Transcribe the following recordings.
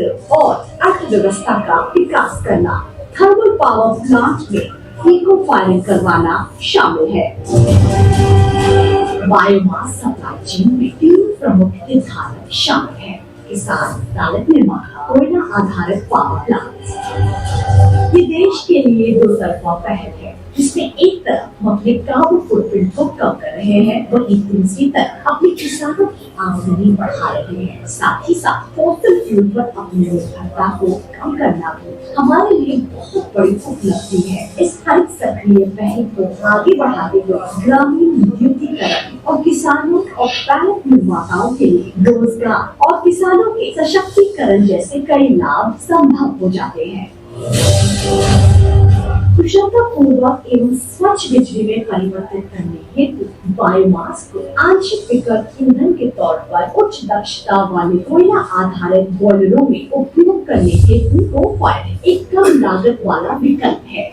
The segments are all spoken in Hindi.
क्षेत्र और अर्थव्यवस्था का विकास करना। थर्मल पावर प्लांट में इको फायरिंग करवाना शामिल है। बायोमास सप्लाई चेन में 3 प्रमुख हितधारक शामिल है। किसान, पैलेट निर्माता, कोयला आधारित पावर प्लांट। ये देश के लिए 2 तरफा पहल है, जिसमें एक तरफ हम अपने कार्बन फुटप्रिंट को कम कर रहे हैं, वहीं दूसरी तरफ अपने किसानों की आमदनी बढ़ा रहे हैं। साथ ही साथ फॉसिल फ्यूल पर अपनी निर्भरता को कम करना भी हमारे लिए बहुत बड़ी उपलब्धि है। इस हरित सक्रिय पहल को आगे बढ़ाते हुए ग्रामीण विद्युतीकरण और किसानों और पैलेट निर्माताओं के लिए रोजगार और किसानों के सशक्तिकरण जैसे कई लाभ संभव हो जाते हैं। कुशलतापूर्वक एवं स्वच्छ बिजली में परिवर्तित करने हेतु बायोमास को आंशिक विकल्प ईंधन के तौर पर उच्च दक्षता वाले कोयला आधारित बॉयलरों में उपयोग करने हेतु को फायरिंग एक कम लागत वाला विकल्प है।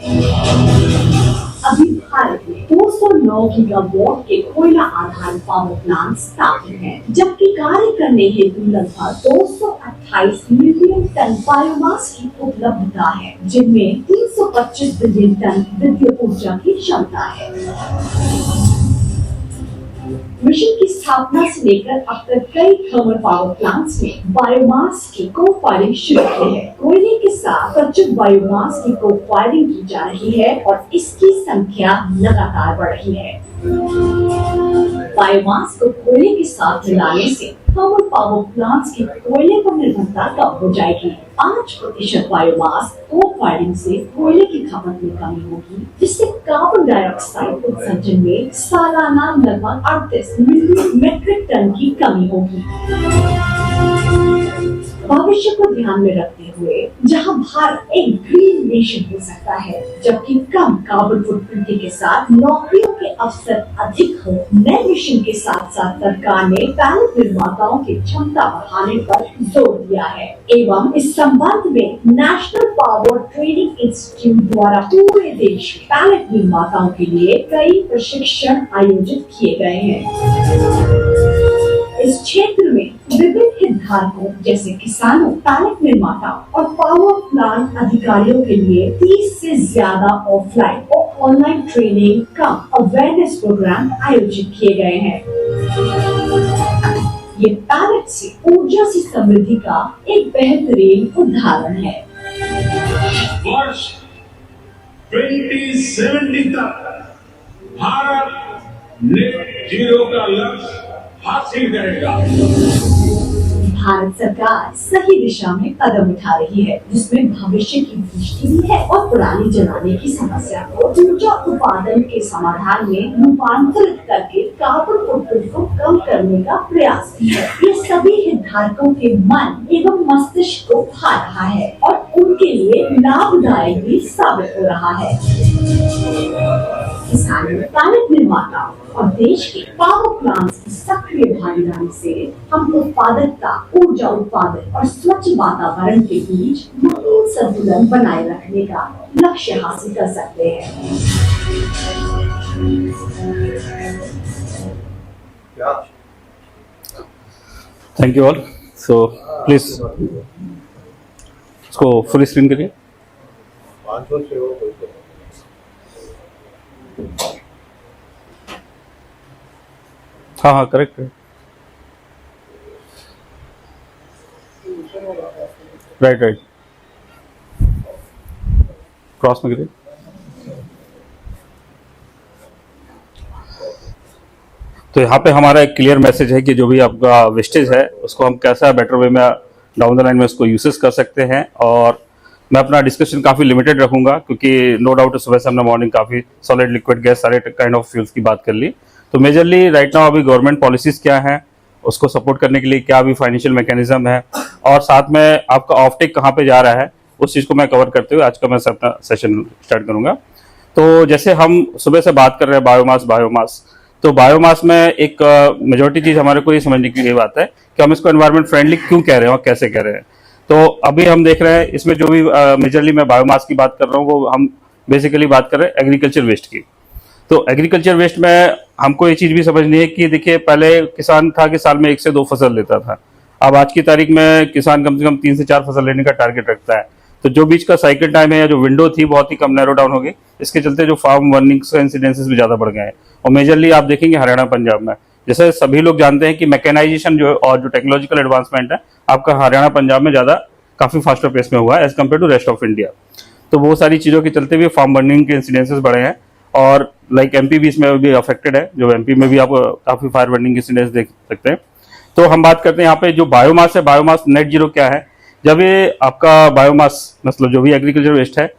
अभी भारत में 209 गीगावाट के कोयला आधारित पावर प्लांट स्थापित हैं, जबकि कार्य करने हेतु लगभग 228 मिलियन टन बायोमास की उपलब्धता है, जिनमें 325 बिलियन टन विद्युत ऊर्जा की क्षमता है। मिशन की स्थापना से लेकर अब तक कई थर्मल पावर प्लांट्स में बायोमास की को फायरिंग शुरू की है। कोयले के साथ प्रचुर बायोमास की को फायरिंग की जा रही है और इसकी संख्या लगातार बढ़ रही है। बायोमास को कोयले के साथ मिलाने से थर्मल पावर प्लांट्स की कोयले पर निर्भरता कम हो जाएगी। 5% बायोमास को फायरिंग से कोयले की खपत में कमी होगी, जिससे कार्बन डाइऑक्साइड उत्सर्जन में सालाना लगभग 38 मिलियन मीट्रिक टन की कमी होगी। भविष्य को ध्यान में रखते हुए जहां भारत एक ग्रीन नेशन हो सकता है, जबकि कम कार्बन फुटप्रिंट के साथ नौकरियों के अवसर अधिक हो, नए मिशन के साथ साथ सरकार ने पैलेट निर्माताओं की क्षमता बढ़ाने पर जोर दिया है एवं इस संबंध में नेशनल पावर ट्रेनिंग इंस्टीट्यूट द्वारा पूरे देश में पैलेट निर्माताओं के लिए कई प्रशिक्षण आयोजित किए गए हैं। इस क्षेत्र में विभिन्न हितधारकों जैसे किसानों, पैलेट निर्माताओं और पावर प्लांट अधिकारियों के लिए 30 से ज्यादा ऑफलाइन और ऑनलाइन ट्रेनिंग कम अवेयरनेस प्रोग्राम आयोजित किए गए हैं। ये पैलेट से ऊर्जा से समृद्धि का एक बेहतरीन उदाहरण है। वर्ष 2070 तक भारत नेट जीरो का लक्ष्य हासिल करेगा। भारत सरकार सही दिशा में कदम उठा रही है, जिसमें भविष्य की दृष्टि भी है और पुरानी जलाने की समस्या को ऊर्जा उत्पादन के समाधान में रूपांतरित करके कार्बन फुटप्रिंट को कम करने का प्रयास भी है। ये सभी हितधारकों के मन एवं मस्तिष्क को भा रहा है और उनके लिए लाभदायक भी साबित हो रहा है। किसानों, पैलेट निर्माताओं और देश के पावर प्लांट्स की सक्रिय भागीदारी से हम उत्पादकता, ऊर्जा उत्पादन और स्वच्छ वातावरण के बीच महीन संतुलन बनाए रखने का लक्ष्य हासिल कर सकते हैं। Thank you all. So please इसको फुल स्क्रीन करिए। हाँ हाँ करेक्ट है, राइट राइट, क्रॉस में करिए। तो यहाँ पे हमारा एक क्लियर मैसेज है कि जो भी आपका वेस्टेज है उसको हम कैसा बेटर वे में डाउन द लाइन में उसको यूसेस कर सकते हैं। और मैं अपना डिस्कशन काफ़ी लिमिटेड रखूंगा, क्योंकि नो डाउट सुबह से हमने मॉर्निंग काफ़ी सॉलिड लिक्विड गैस सारे काइंड ऑफ फ्यूल्स की बात कर ली। तो मेजरली राइट नाउ अभी गवर्नमेंट पॉलिसीज क्या हैं, उसको सपोर्ट करने के लिए क्या अभी फाइनेंशियल मैकेनिज्म है, और साथ में आपका ऑफटेक कहाँ पे जा रहा है, उस चीज़ को मैं कवर करते हुए आज का मैं अपना सेशन स्टार्ट करूँगा। तो जैसे हम सुबह से बात कर रहे हैं बायोमास, तो बायोमास में एक मेजॉरिटी चीज़ हमारे को ये समझने की बात है कि हम इसको एनवायरमेंट फ्रेंडली क्यों कह रहे हैं और कैसे कह रहे हैं। तो अभी हम देख रहे हैं इसमें जो भी मेजरली मैं बायोमास की बात कर रहा हूँ वो हम बेसिकली बात कर रहे हैं एग्रीकल्चर वेस्ट की। तो एग्रीकल्चर वेस्ट में हमको ये चीज़ भी समझनी है कि देखिए पहले किसान था कि साल में 1 से 2 फसल लेता था, अब आज की तारीख में किसान कम से कम 3 से 4 फसल लेने का टारगेट रखता है, तो जो बीच का साइकिल टाइम है या जो विंडो थी बहुत ही कम नैरो डाउन हो गई। इसके चलते जो फार्म वर्निंग्स का इंसिडेंसेस भी ज्यादा बढ़ गए हैं। और मेजरली आप देखेंगे हरियाणा पंजाब में, जैसे सभी लोग जानते हैं कि मैकेनाइजेशन जो और जो टेक्नोलॉजिकल एडवांसमेंट है आपका हरियाणा पंजाब में ज्यादा काफी फास्टर पेस में हुआ है as compared to rest of India. तो वो सारी चीजों के चलते भी फार्म बर्निंग के इंसिडेंसेस बढ़े हैं। और लाइक एमपी भी इसमें भी अफेक्टेड है, जो एमपी में भी आप काफी फायर बर्निंग के इंसिडेंस देख सकते हैं। तो हम बात करते हैं यहाँ पे जो बायोमास है, बायोमास नेट जीरो क्या है। जब ये आपका बायोमास मतलब जो भी एग्रीकल्चर वेस्ट है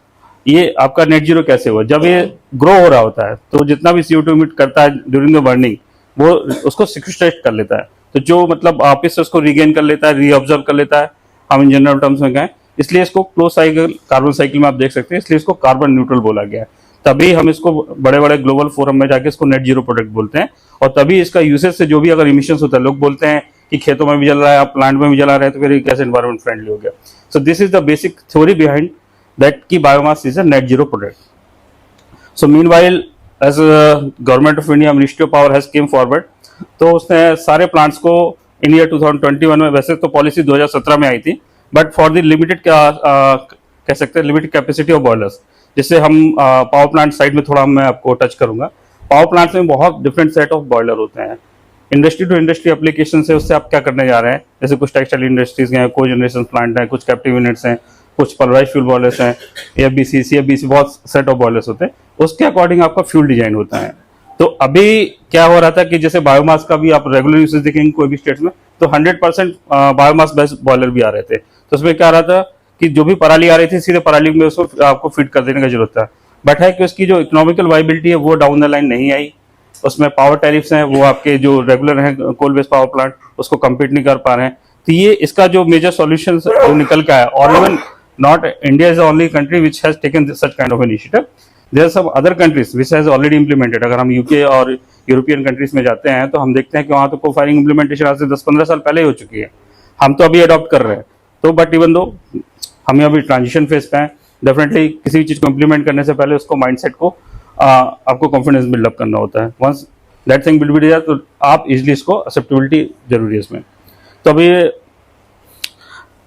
ये आपका नेट जीरो कैसे हुआ, जब ये ग्रो हो रहा होता है तो जितना भी CO2 इमिट करता है ड्यूरिंग द बर्निंग वो उसको सिक्वेस्ट्रेट कर लेता है, तो जो मतलब वापिस से उसको रिगेन कर लेता है, रीअब्जॉर्ब कर लेता है, हम इन जनरल टर्म्स में कहें। इसलिए इसको क्लोज साइकिल कार्बन साइकिल में आप देख सकते हैं, इसलिए इसको कार्बन न्यूट्रल बोला गया है। तभी हम इसको बड़े बड़े ग्लोबल फोरम में जाके इसको नेट जीरो प्रोडक्ट बोलते हैं। और तभी इसका यूसेज से जो भी अगर इमिशंस होता है, लोग बोलते हैं कि खेतों में भी जल रहा है, आप प्लांट में भी जला रहे हैं, तो फिर ये कैसे एनवायरमेंट फ्रेंडली हो गया। So this is the basic theory behind that की biomass is a net zero product. So meanwhile as government of India ministry of power has come forward, तो उसने सारे प्लांट्स को इन ईयर 2021 में, वैसे तो पॉलिसी 2017 में आई थी, बट फॉर द लिमिटेड कह सकते हैं लिमिटेड कैपेसिटी ऑफ बॉयलर्स, जिससे हम पावर प्लांट साइड में थोड़ा मैं आपको टच करूंगा। पावर प्लांट्स में बहुत डिफरेंट सेट ऑफ बॉयलर होते हैं, इंडस्ट्री टू इंडस्ट्री एप्लीकेशन है, उससे आप क्या करने जा रहे हैं। जैसे कुछ टेक्सटाइल इंडस्ट्रीज हैं, को जनरेशन प्लांट हैं, कुछ कैप्टिव यूनिट्स हैं, कुछ पल्वराइज फ्यूल बॉयलर्स हैं, AFBC CFBC बहुत सेट ऑफ बॉयलर्स होते हैं, उसके अकॉर्डिंग आपका फ्यूल डिजाइन होता है। तो अभी क्या हो रहा था कि जैसे बायोमास का भी आप रेगुलर यूसेज देखेंगे कोई भी स्टेट्स में, तो 100% बायोमास बेस्ड बॉयलर भी आ रहे थे। तो उसमें क्या आ रहा था कि जो भी पराली आ रही थी सीधे पराली में उसको आपको फिट कर देने की जरूरत था, बट है कि उसकी जो इकोनॉमिकल वाइबिलिटी है वो डाउन द लाइन नहीं आई। उसमें पावर टैरिफ्स हैं वो आपके जो रेगुलर हैं कोल बेस्ड पावर प्लांट उसको कम्पीट नहीं कर पा रहे हैं। तो ये इसका जो मेजर सॉल्यूशन निकल के आया, और even not India is the only country which has taken such kind of initiative, there are some other countries which has already implemented. अगर हम यूके और यूरोपियन कंट्रीज में जाते हैं तो हम देखते हैं कि वहां तो को फायरिंग इंप्लीमेंटेशन आज से 10-15 साल पहले ही हो चुकी है, हम तो अभी अडॉप्ट कर रहे हैं। तो बट इवन दो हम अभी ट्रांजिशन फेज पे हैं, डेफिनेटली किसी भी चीज को इंप्लीमेंट करने से पहले उसको माइंडसेट को आपको कॉन्फिडेंस बिल्डअप करना होता है। Once that thing build be तो आप इजिली इसको एक्सेप्टेबिलिटी जरूरी है इसमें। तो अभी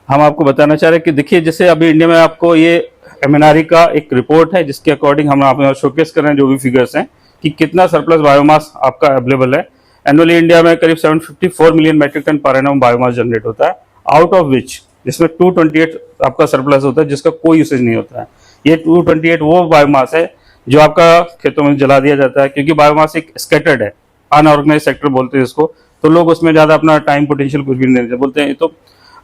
हम आपको बताना चाह रहे हैं कि देखिए जैसे अभी इंडिया में आपको ये MNRE का एक रिपोर्ट है जिसके अकॉर्डिंग हम आप शोकेस कर रहे हैं जो भी फिगर्स हैं कि कितना सरप्लस बायोमास आपका अवेलेबल है। एनुअली इंडिया में करीब 754 million metric ton per annum biomass generate होता है, आउट ऑफ विच जिसमें 228 आपका सरप्लस होता है जिसका कोई यूसेज नहीं होता है। ये 228 वो बायोमास है जो आपका खेतों में जला दिया जाता है, क्योंकि बायोमास एक स्कैटर्ड है, अनऑर्गेनाइज सेक्टर बोलते हैं इसको, तो लोग उसमें ज्यादा अपना टाइम पोटेंशियल कुछ भी नहीं देते, बोलते हैं ये तो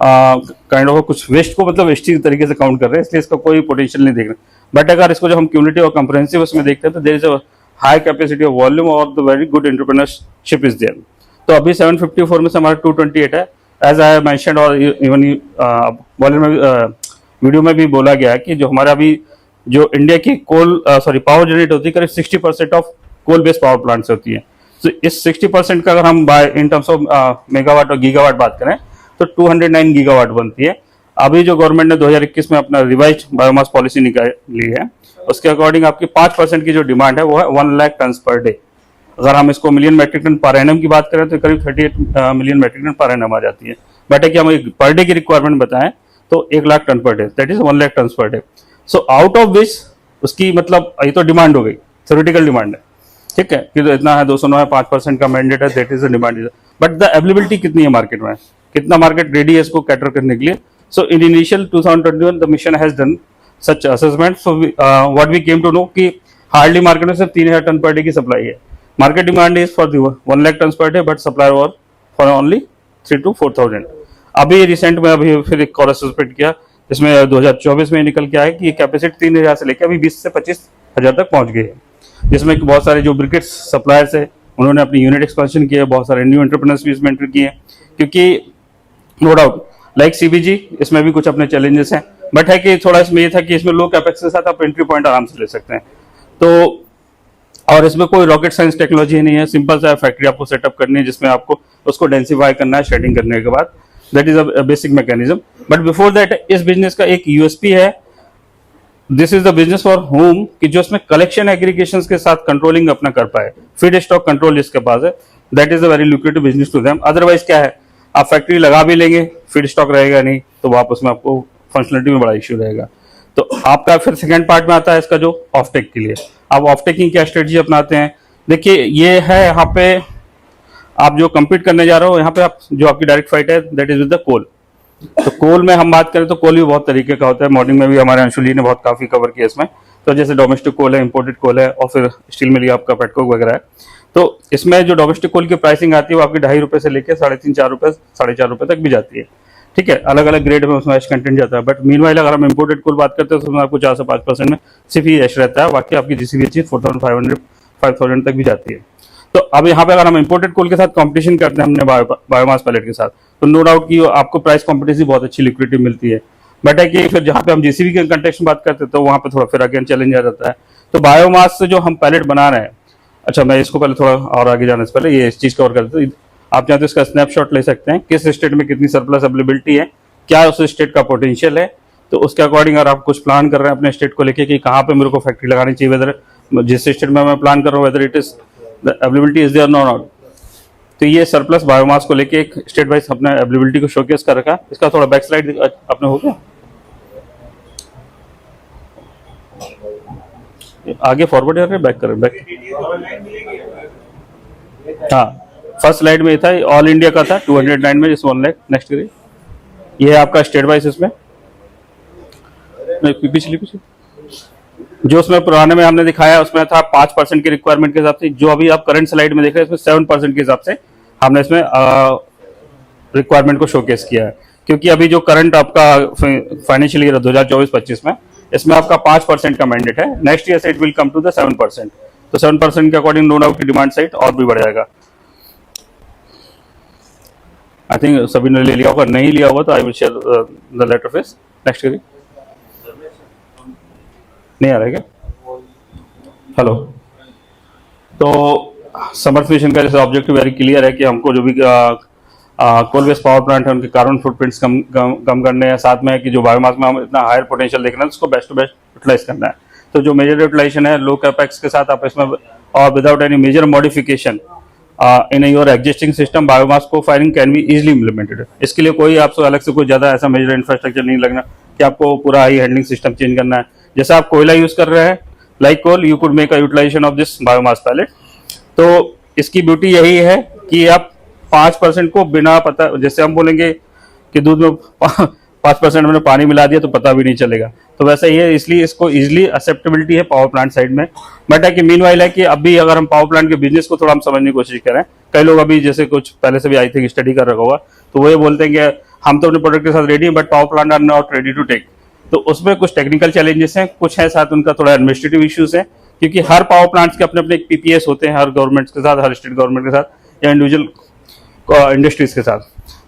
काइंड ऑफ कुछ वेस्ट को मतलब वेस्ट तरीके से काउंट कर रहे हैं, इसलिए इसका कोई पोटेंशियल नहीं देख रहे। बट अगर इसको जो हम क्यूमुलेटिव और कंप्रेहेंसिव उसमें देखते हैं तो there is a high capacity of volume और the very good entrepreneurship is there. तो अभी 754 में से हमारा 228 है, एज आई मेंशन्ड और इवन वॉल्यूम में वीडियो में भी बोला गया है कि जो हमारा अभी जो इंडिया की पावर जनरेट होती है करीब 60% of coal based power plant से होती है। तो इस 60% का अगर हम by in terms of megawatt और गीगावाट बात करें तो 209 गीगावाट बनती है। अभी जो गवर्नमेंट ने 2021 में अपना रिवाइज बायोमास पॉलिसी निकाली है उसके अकॉर्डिंग आपकी 5% की जो डिमांड है वो है 1 लाख टन पर डे। अगर हम इसको million metric ton per annum की बात करें तो करीब 38 million metric ton per annum आ जाती है। बट है कि हम एक पर डे की रिक्वायरमेंट बताएं तो 1 lakh ton per day, that is 1 lakh ton per day. So out of which उसकी मतलब ये तो डिमांड हो गई, थ्योरेटिकल डिमांड है, ठीक है कि तो इतना है 209 है, 5% का मैंडेट है, that is the demand. But the availability कितनी है मार्केट में, कितना मार्केट रेडी है इसको कैटर करने के लिए। So in initial 2021 the mission has done such assessment. So what we came to know कि हार्डली मार्केट में सिर्फ 3000 टन पर डे की सप्लाई है। Market demand is for 1 lakh ton per day but supply और फॉर ओनली 3 to 4,000। अभी रिसेंट में अभी फिर एक और असेसमेंट किया जिसमें 2024 में निकल के आया कि ये कैपेसिटी 3000 से लेकर अभी 20 से 25,000 तक पहुंच गई है, जिसमें बहुत सारे जो ब्रिकेट सप्लायर्स है उन्होंने अपनी यूनिट एक्सपेंशन किया, बहुत सारे न्यू एंटरप्रेन्योर्स भी इसमें एंटर किए, क्योंकि नो डाउट लाइक CBG इसमें भी कुछ अपने चैलेंजेस हैं, बट है कि थोड़ा इसमें ये था कि इसमें लो कैपेक्स के साथ आप एंट्री पॉइंट आराम से ले सकते हैं। तो और इसमें कोई रॉकेट साइंस टेक्नोलॉजी नहीं है, सिंपल सा फैक्ट्री आपको सेटअप करनी है जिसमें आपको उसको डेंसिफाई करना है शेडिंग करने के बाद, that is a basic mechanism. But before that इस बिजनेस का एक USP है, this is the business for home, कि जो इसमें कलेक्शन एग्रीगेशन के साथ कंट्रोलिंग अपना कर पाए, फीड स्टॉक कंट्रोल जिसके पास है, that is a very lucrative business to them. Otherwise क्या है आप फैक्ट्री लगा भी लेंगे, फीड स्टॉक रहेगा नहीं, तो वापस उसमें आपको फंक्शनलिटी में बड़ा इश्यू रहेगा। तो आपका फिर सेकेंड पार्ट में आता है इसका जो ऑफटेक के लिए, आप ऑफटेकिंग क्या स्ट्रेटजी अपनाते हैं। देखिए ये है, यहाँ पे आप जो कम्पीट करने जा रहे हो, यहाँ पे आप जो आपकी डायरेक्ट फाइट है that is with the coal. तो कोल में हम बात करें तो कोल भी बहुत तरीके का होता है, मॉर्निंग में भी हमारे अंशुली ने बहुत काफी कवर किया इसमें। तो जैसे डोमेस्टिक कोल है, इंपोर्टेड कोल है, और फिर स्टील में लिया आपका पेटकोक वगैरह है। तो इसमें जो डोमेस्टिक कोल की प्राइसिंग आती है वो आपकी 2.5 रुपए से लेकर 3.5 4 रुपए 4.5 रुपए तक भी जाती है। ठीक है, अलग अलग ग्रेड में उसमें एश कंटेंट जाता है। बट मीनवाइल अगर हम इंपोर्टेड कोल बात करते हैं तो उसमें आपको 4 से 5% में सिर्फ ही एश रहता है, बाकी आपकी जीसीबी 4,500 5,000 तक भी जाती है। तो अब यहाँ पे अगर हम इंपोर्टेड कोल के साथ कंपटीशन करते हैं हमने बायोमास पैलेट के साथ, तो नो डाउट कि आपको प्राइस कॉम्पिटिशन बहुत अच्छी लिक्विडिटी मिलती है। बट है कि फिर जहाँ पे हम जीसीबी के कंटेक्स्ट में बात करते हैं तो वहाँ पे थोड़ा फिर अगेन चैलेंज आ जाता है। तो बायोमास से जो हम पैलेट बना रहे हैं, अच्छा मैं इसको पहले थोड़ा और आगे जाने से पहले ये इस चीज कवर करते हैं। आप चाहे तो इसका स्नैपशॉट ले सकते हैं, किस स्टेट में कितनी सरप्लस अवेलेबिलिटी है, क्या उस स्टेट का पोटेंशियल है। तो उसके अकॉर्डिंग अगर आप कुछ प्लान कर रहे हैं अपने स्टेट को लेके कि कहाँ पे मेरे को फैक्ट्री लगानी चाहिए, वेदर जिस स्टेट में मैं प्लान कर रहा हूँ whether it is the availability is there not. तो ये सरप्लस बायोमास को लेके एक स्टेट वाइज अपने अवेलेबिलिटी को शोकेस कर रखा। इसका थोड़ा बैक स्लाइड अपने हो गया, आगे फॉरवर्ड कर रहे हैं, बैक कर रहे बैक। हाँ, फर्स्ट स्लाइड में था ऑल इंडिया का था 209 में, जिस 1 लाख। नेक्स्ट करिए, ये है आपका स्टेट वाइज। इसमें पिछली जो उसमें पुराने में हमने दिखाया उसमें था 5% की रिक्वायरमेंट के हिसाब से। जो अभी आप करंट स्लाइड में देख रहे हैं इसमें 7% के हिसाब से हमने इसमें रिक्वायरमेंट को शोकेस किया है। क्योंकि अभी जो करंट आपका फाइनेंशियल ईयर 2024-25 में इसमें आपका 5% का मैंडेट है। नेक्स्ट ईयर से it will come to the 7%। तो 7% के अकॉर्डिंग नो डाउट की डिमांड साइड और भी बढ़ जाएगा। आई थिंक सभी ने ले लिया होगा, नहीं लिया होगा तो I will share the later phase. Next करिए, नहीं आ रहा है क्या? हेलो। तो समर्थ मिशन का जैसे ऑब्जेक्टिव वेरी क्लियर है कि हमको जो भी कोल बेस्ड पावर प्लांट है उनके कार्बन फुटप्रिंट्स कम करने हैं, साथ में कि जो बायोमास में हम इतना हायर पोटेंशियल देख रहे हैं उसको बेस्ट टू बेस्ट यूटिलाइज करना है। तो जो मेजर यूटिलाइजेशन है लो कैपेक्स के साथ आप इसमें और without any major modification in your existing system biomass को firing can be easily implemented. इसके लिए कोई आपको अलग से कोई ज्यादा ऐसा मेजर इंफ्रास्ट्रक्चर नहीं लगना कि आपको पूरा हाई हैंडलिंग सिस्टम चेंज करना है। जैसे आप कोयला यूज कर रहे हैं like coal, you could make a utilization of this biomass pellet. तो इसकी ब्यूटी यही है कि आप 5% को बिना पता, जैसे हम बोलेंगे कि दूध में 5% मैंने पानी मिला दिया तो पता भी नहीं चलेगा, तो वैसा ही है। इसलिए इसको इजिली एक्सेप्टेबिलिटी है पावर प्लांट साइड में। बट है कि मीनवाइल है कि अभी अगर हम पावर प्लांट के बिजनेस को थोड़ा हम समझने की कोशिश करें, कई लोग अभी जैसे कुछ पहले से भी आई थिंक स्टडी कर रखा होगा, तो वो ये बोलते हैं कि हम तो अपने प्रोडक्ट के साथ रेडी हैं but power plant are not ready to take. तो उसमें कुछ टेक्निकल चैलेंजेस हैं, कुछ है साथ उनका थोड़ा एडमिनिस्ट्रेटिव इश्यूज है, क्योंकि हर पावर प्लांट्स के अपने अपने पीपीएस होते हैं, हर गवर्नमेंट के साथ, हर स्टेट गवर्नमेंट के साथ या इंडिविजुअल इंडस्ट्रीज के साथ।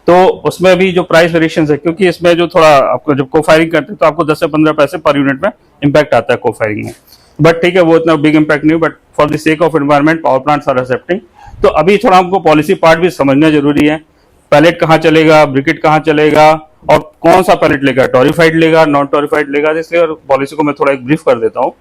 तो उसमें भी जो प्राइस वेरिएशन है, क्योंकि इसमें जो थोड़ा आपको जब को फायरिंग करते हैं तो आपको 10 से 15 पैसे पर यूनिट में इम्पैक्ट आता है को फायरिंग में। बट ठीक है, वो इतना बिग इम्पैक्ट नहीं, but for the sake of environment power plants are accepting. तो अभी थोड़ा हमको पॉलिसी पार्ट भी समझना जरूरी है। पैलेट कहाँ चलेगा, ब्रिकेट कहाँ चलेगा और कौन सा पैलेट लेगा, टोरिफाइड लेगा, नॉन टोरिफाइड लेगा। इसलिए पॉलिसी को मैं थोड़ा एक ब्रीफ कर देता हूँ।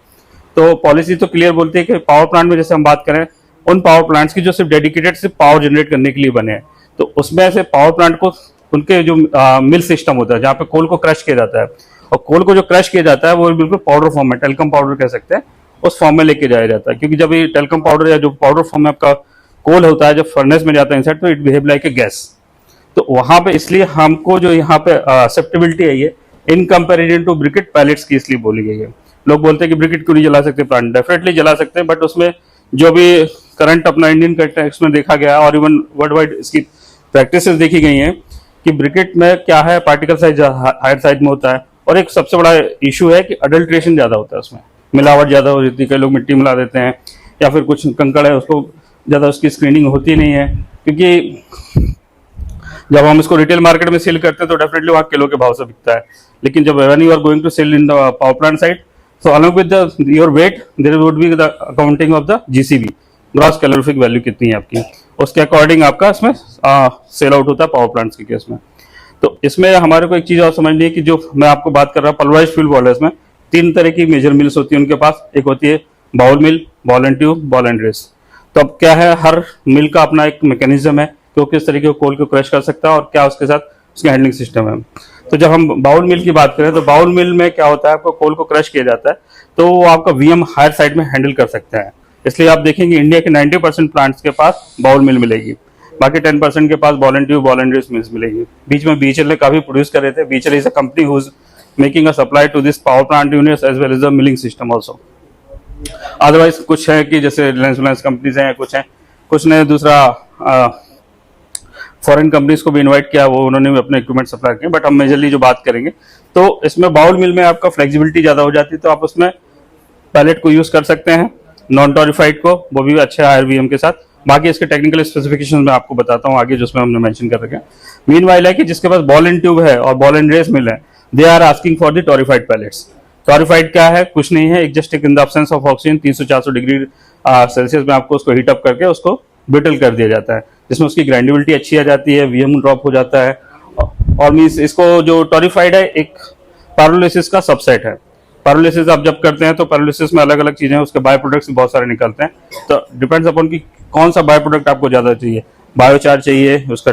तो पॉलिसी तो क्लियर बोलती है कि पावर प्लांट में जैसे हम बात करें उन पावर प्लांट्स की जो सिर्फ डेडिकेटेड सिर्फ पावर जनरेट करने के लिए बने हैं, तो उसमें से पावर प्लांट को उनके जो मिल सिस्टम होता है जहाँ पे कोल को क्रश किया जाता है, और कोल को जो क्रश किया जाता है वो बिल्कुल पाउडर फॉर्म में, टेल्कम पाउडर कह सकते हैं, उस फॉर्म में लेके जाया जाता है। क्योंकि जब ये टेल्कम पाउडर या जो पाउडर फॉर्म में आपका कोल होता है जब फर्नेस में जाता है इनसाइड, तो it behave like a gas. तो वहां पे इसलिए हमको जो यहाँ पे एक्सेप्टेबिलिटी है ये in comparison to briquette pellets की इसलिए बोली गई है। लोग बोलते हैं कि ब्रिकेट क्यों नहीं जला सकते प्लांट, डेफिनेटली जला सकते हैं, बट उसमें जो भी करंट अपना इंडियन कंटेक्स्ट में देखा गया और इवन वर्ल्ड वाइड इसकी प्रैक्टिसेस देखी गई हैं कि ब्रिकेट में क्या है, पार्टिकल साइज हायर साइज में होता है, और एक सबसे बड़ा इशू है कि अडल्ट्रेशन ज्यादा होता है, उसमें मिलावट ज्यादा हो जाती है। कई लोग मिट्टी मिला देते हैं या फिर कुछ कंकड़ है उसको ज्यादा उसकी स्क्रीनिंग होती नहीं है। क्योंकि जब हम इसको रिटेल मार्केट में सेल करते हैं तो डेफिनेटली वहाँ किलो के भाव से बिकता है, लेकिन जब when you are going to sell in the power plant side, so along with your weight there would be the accounting of the GCV, gross calorific value कितनी है आपकी, उसके अकॉर्डिंग आपका इसमें सेल आउट होता है पावर प्लांट्स के केस में। तो इसमें हमारे को एक चीज और समझनी है कि जो मैं आपको बात कर रहा हूँ पल्वराइज्ड फ्यूल बॉयलर्स में 3 तरह की मेजर मिल्स होती है उनके पास। एक होती है bowl mill, ball and tube, ball and race. तो अब क्या है, हर मिल का अपना एक मैकेनिज्म है कि वो किस तरीके को कोल को क्रश कर सकता है और क्या उसके साथ उसका हैंडलिंग सिस्टम है। तो जब हम बाउल मिल की बात करें तो बाउल मिल में क्या होता है, आपको कोल को क्रश किया जाता है तो वो आपका वीएम हायर साइड में हैंडल कर सकते हैं। इसलिए आप देखेंगे इंडिया के 90% प्लांट्स के पास बाउल मिल मिलेगी, बाकी 10% के पास ball and tube ball and race mills मिलेगी। बीच में बीएचएल ने काफी प्रोड्यूस कर रहे थे। BHEL is a company who is making a supply to this power plant units as well as the milling system also. Otherwise कुछ है कि जैसे रिलायंस कंपनीज हैं, कुछ ने दूसरा फॉरेन कंपनीज को भी इनवाइट किया, वो उन्होंने भी अपने इक्विपमेंट सप्लाई किए। बट हम मेजरली जो बात करेंगे तो इसमें बाउल मिल में आपका फ्लेक्सिबिलिटी ज्यादा हो जाती है, तो आप उसमें पैलेट को यूज कर सकते हैं, नॉन टॉरिफाइड को, वो भी अच्छे हायर वीएम के साथ। बाकी इसके टेक्निकल स्पेसिफिकेशन में आपको बताता हूँ आगे, जिसमें हमने मेंशन कर रखे हैं। मीनवाइल है कि जिसके पास बॉल एंड ट्यूब है और बॉल एंड रेस मिल है, they are asking for the torrefied pellets. Torrefied क्या है? कुछ नहीं है, एक just in the absence of oxygen 300-400 degree Celsius में आपको उसको हीट अप करके उसको ब्रिटल कर दिया जाता है, जिसमें उसकी ग्राइंडेबिलिटी अच्छी आ जाती है, वीएम ड्रॉप हो जाता है। और मीन्स इसको जो टॉरिफाइड है एक पायरोलिसिस का सबसेट है। पायरोलिसिस आप जब करते हैं तो पायरोलिसिस में अलग अलग चीजें हैं, उसके बाय प्रोडक्ट्स बहुत सारे निकलते हैं। तो डिपेंड्स अपॉन कि कौन सा बाय प्रोडक्ट आपको ज्यादा चाहिए, बायोचार चाहिए, उसका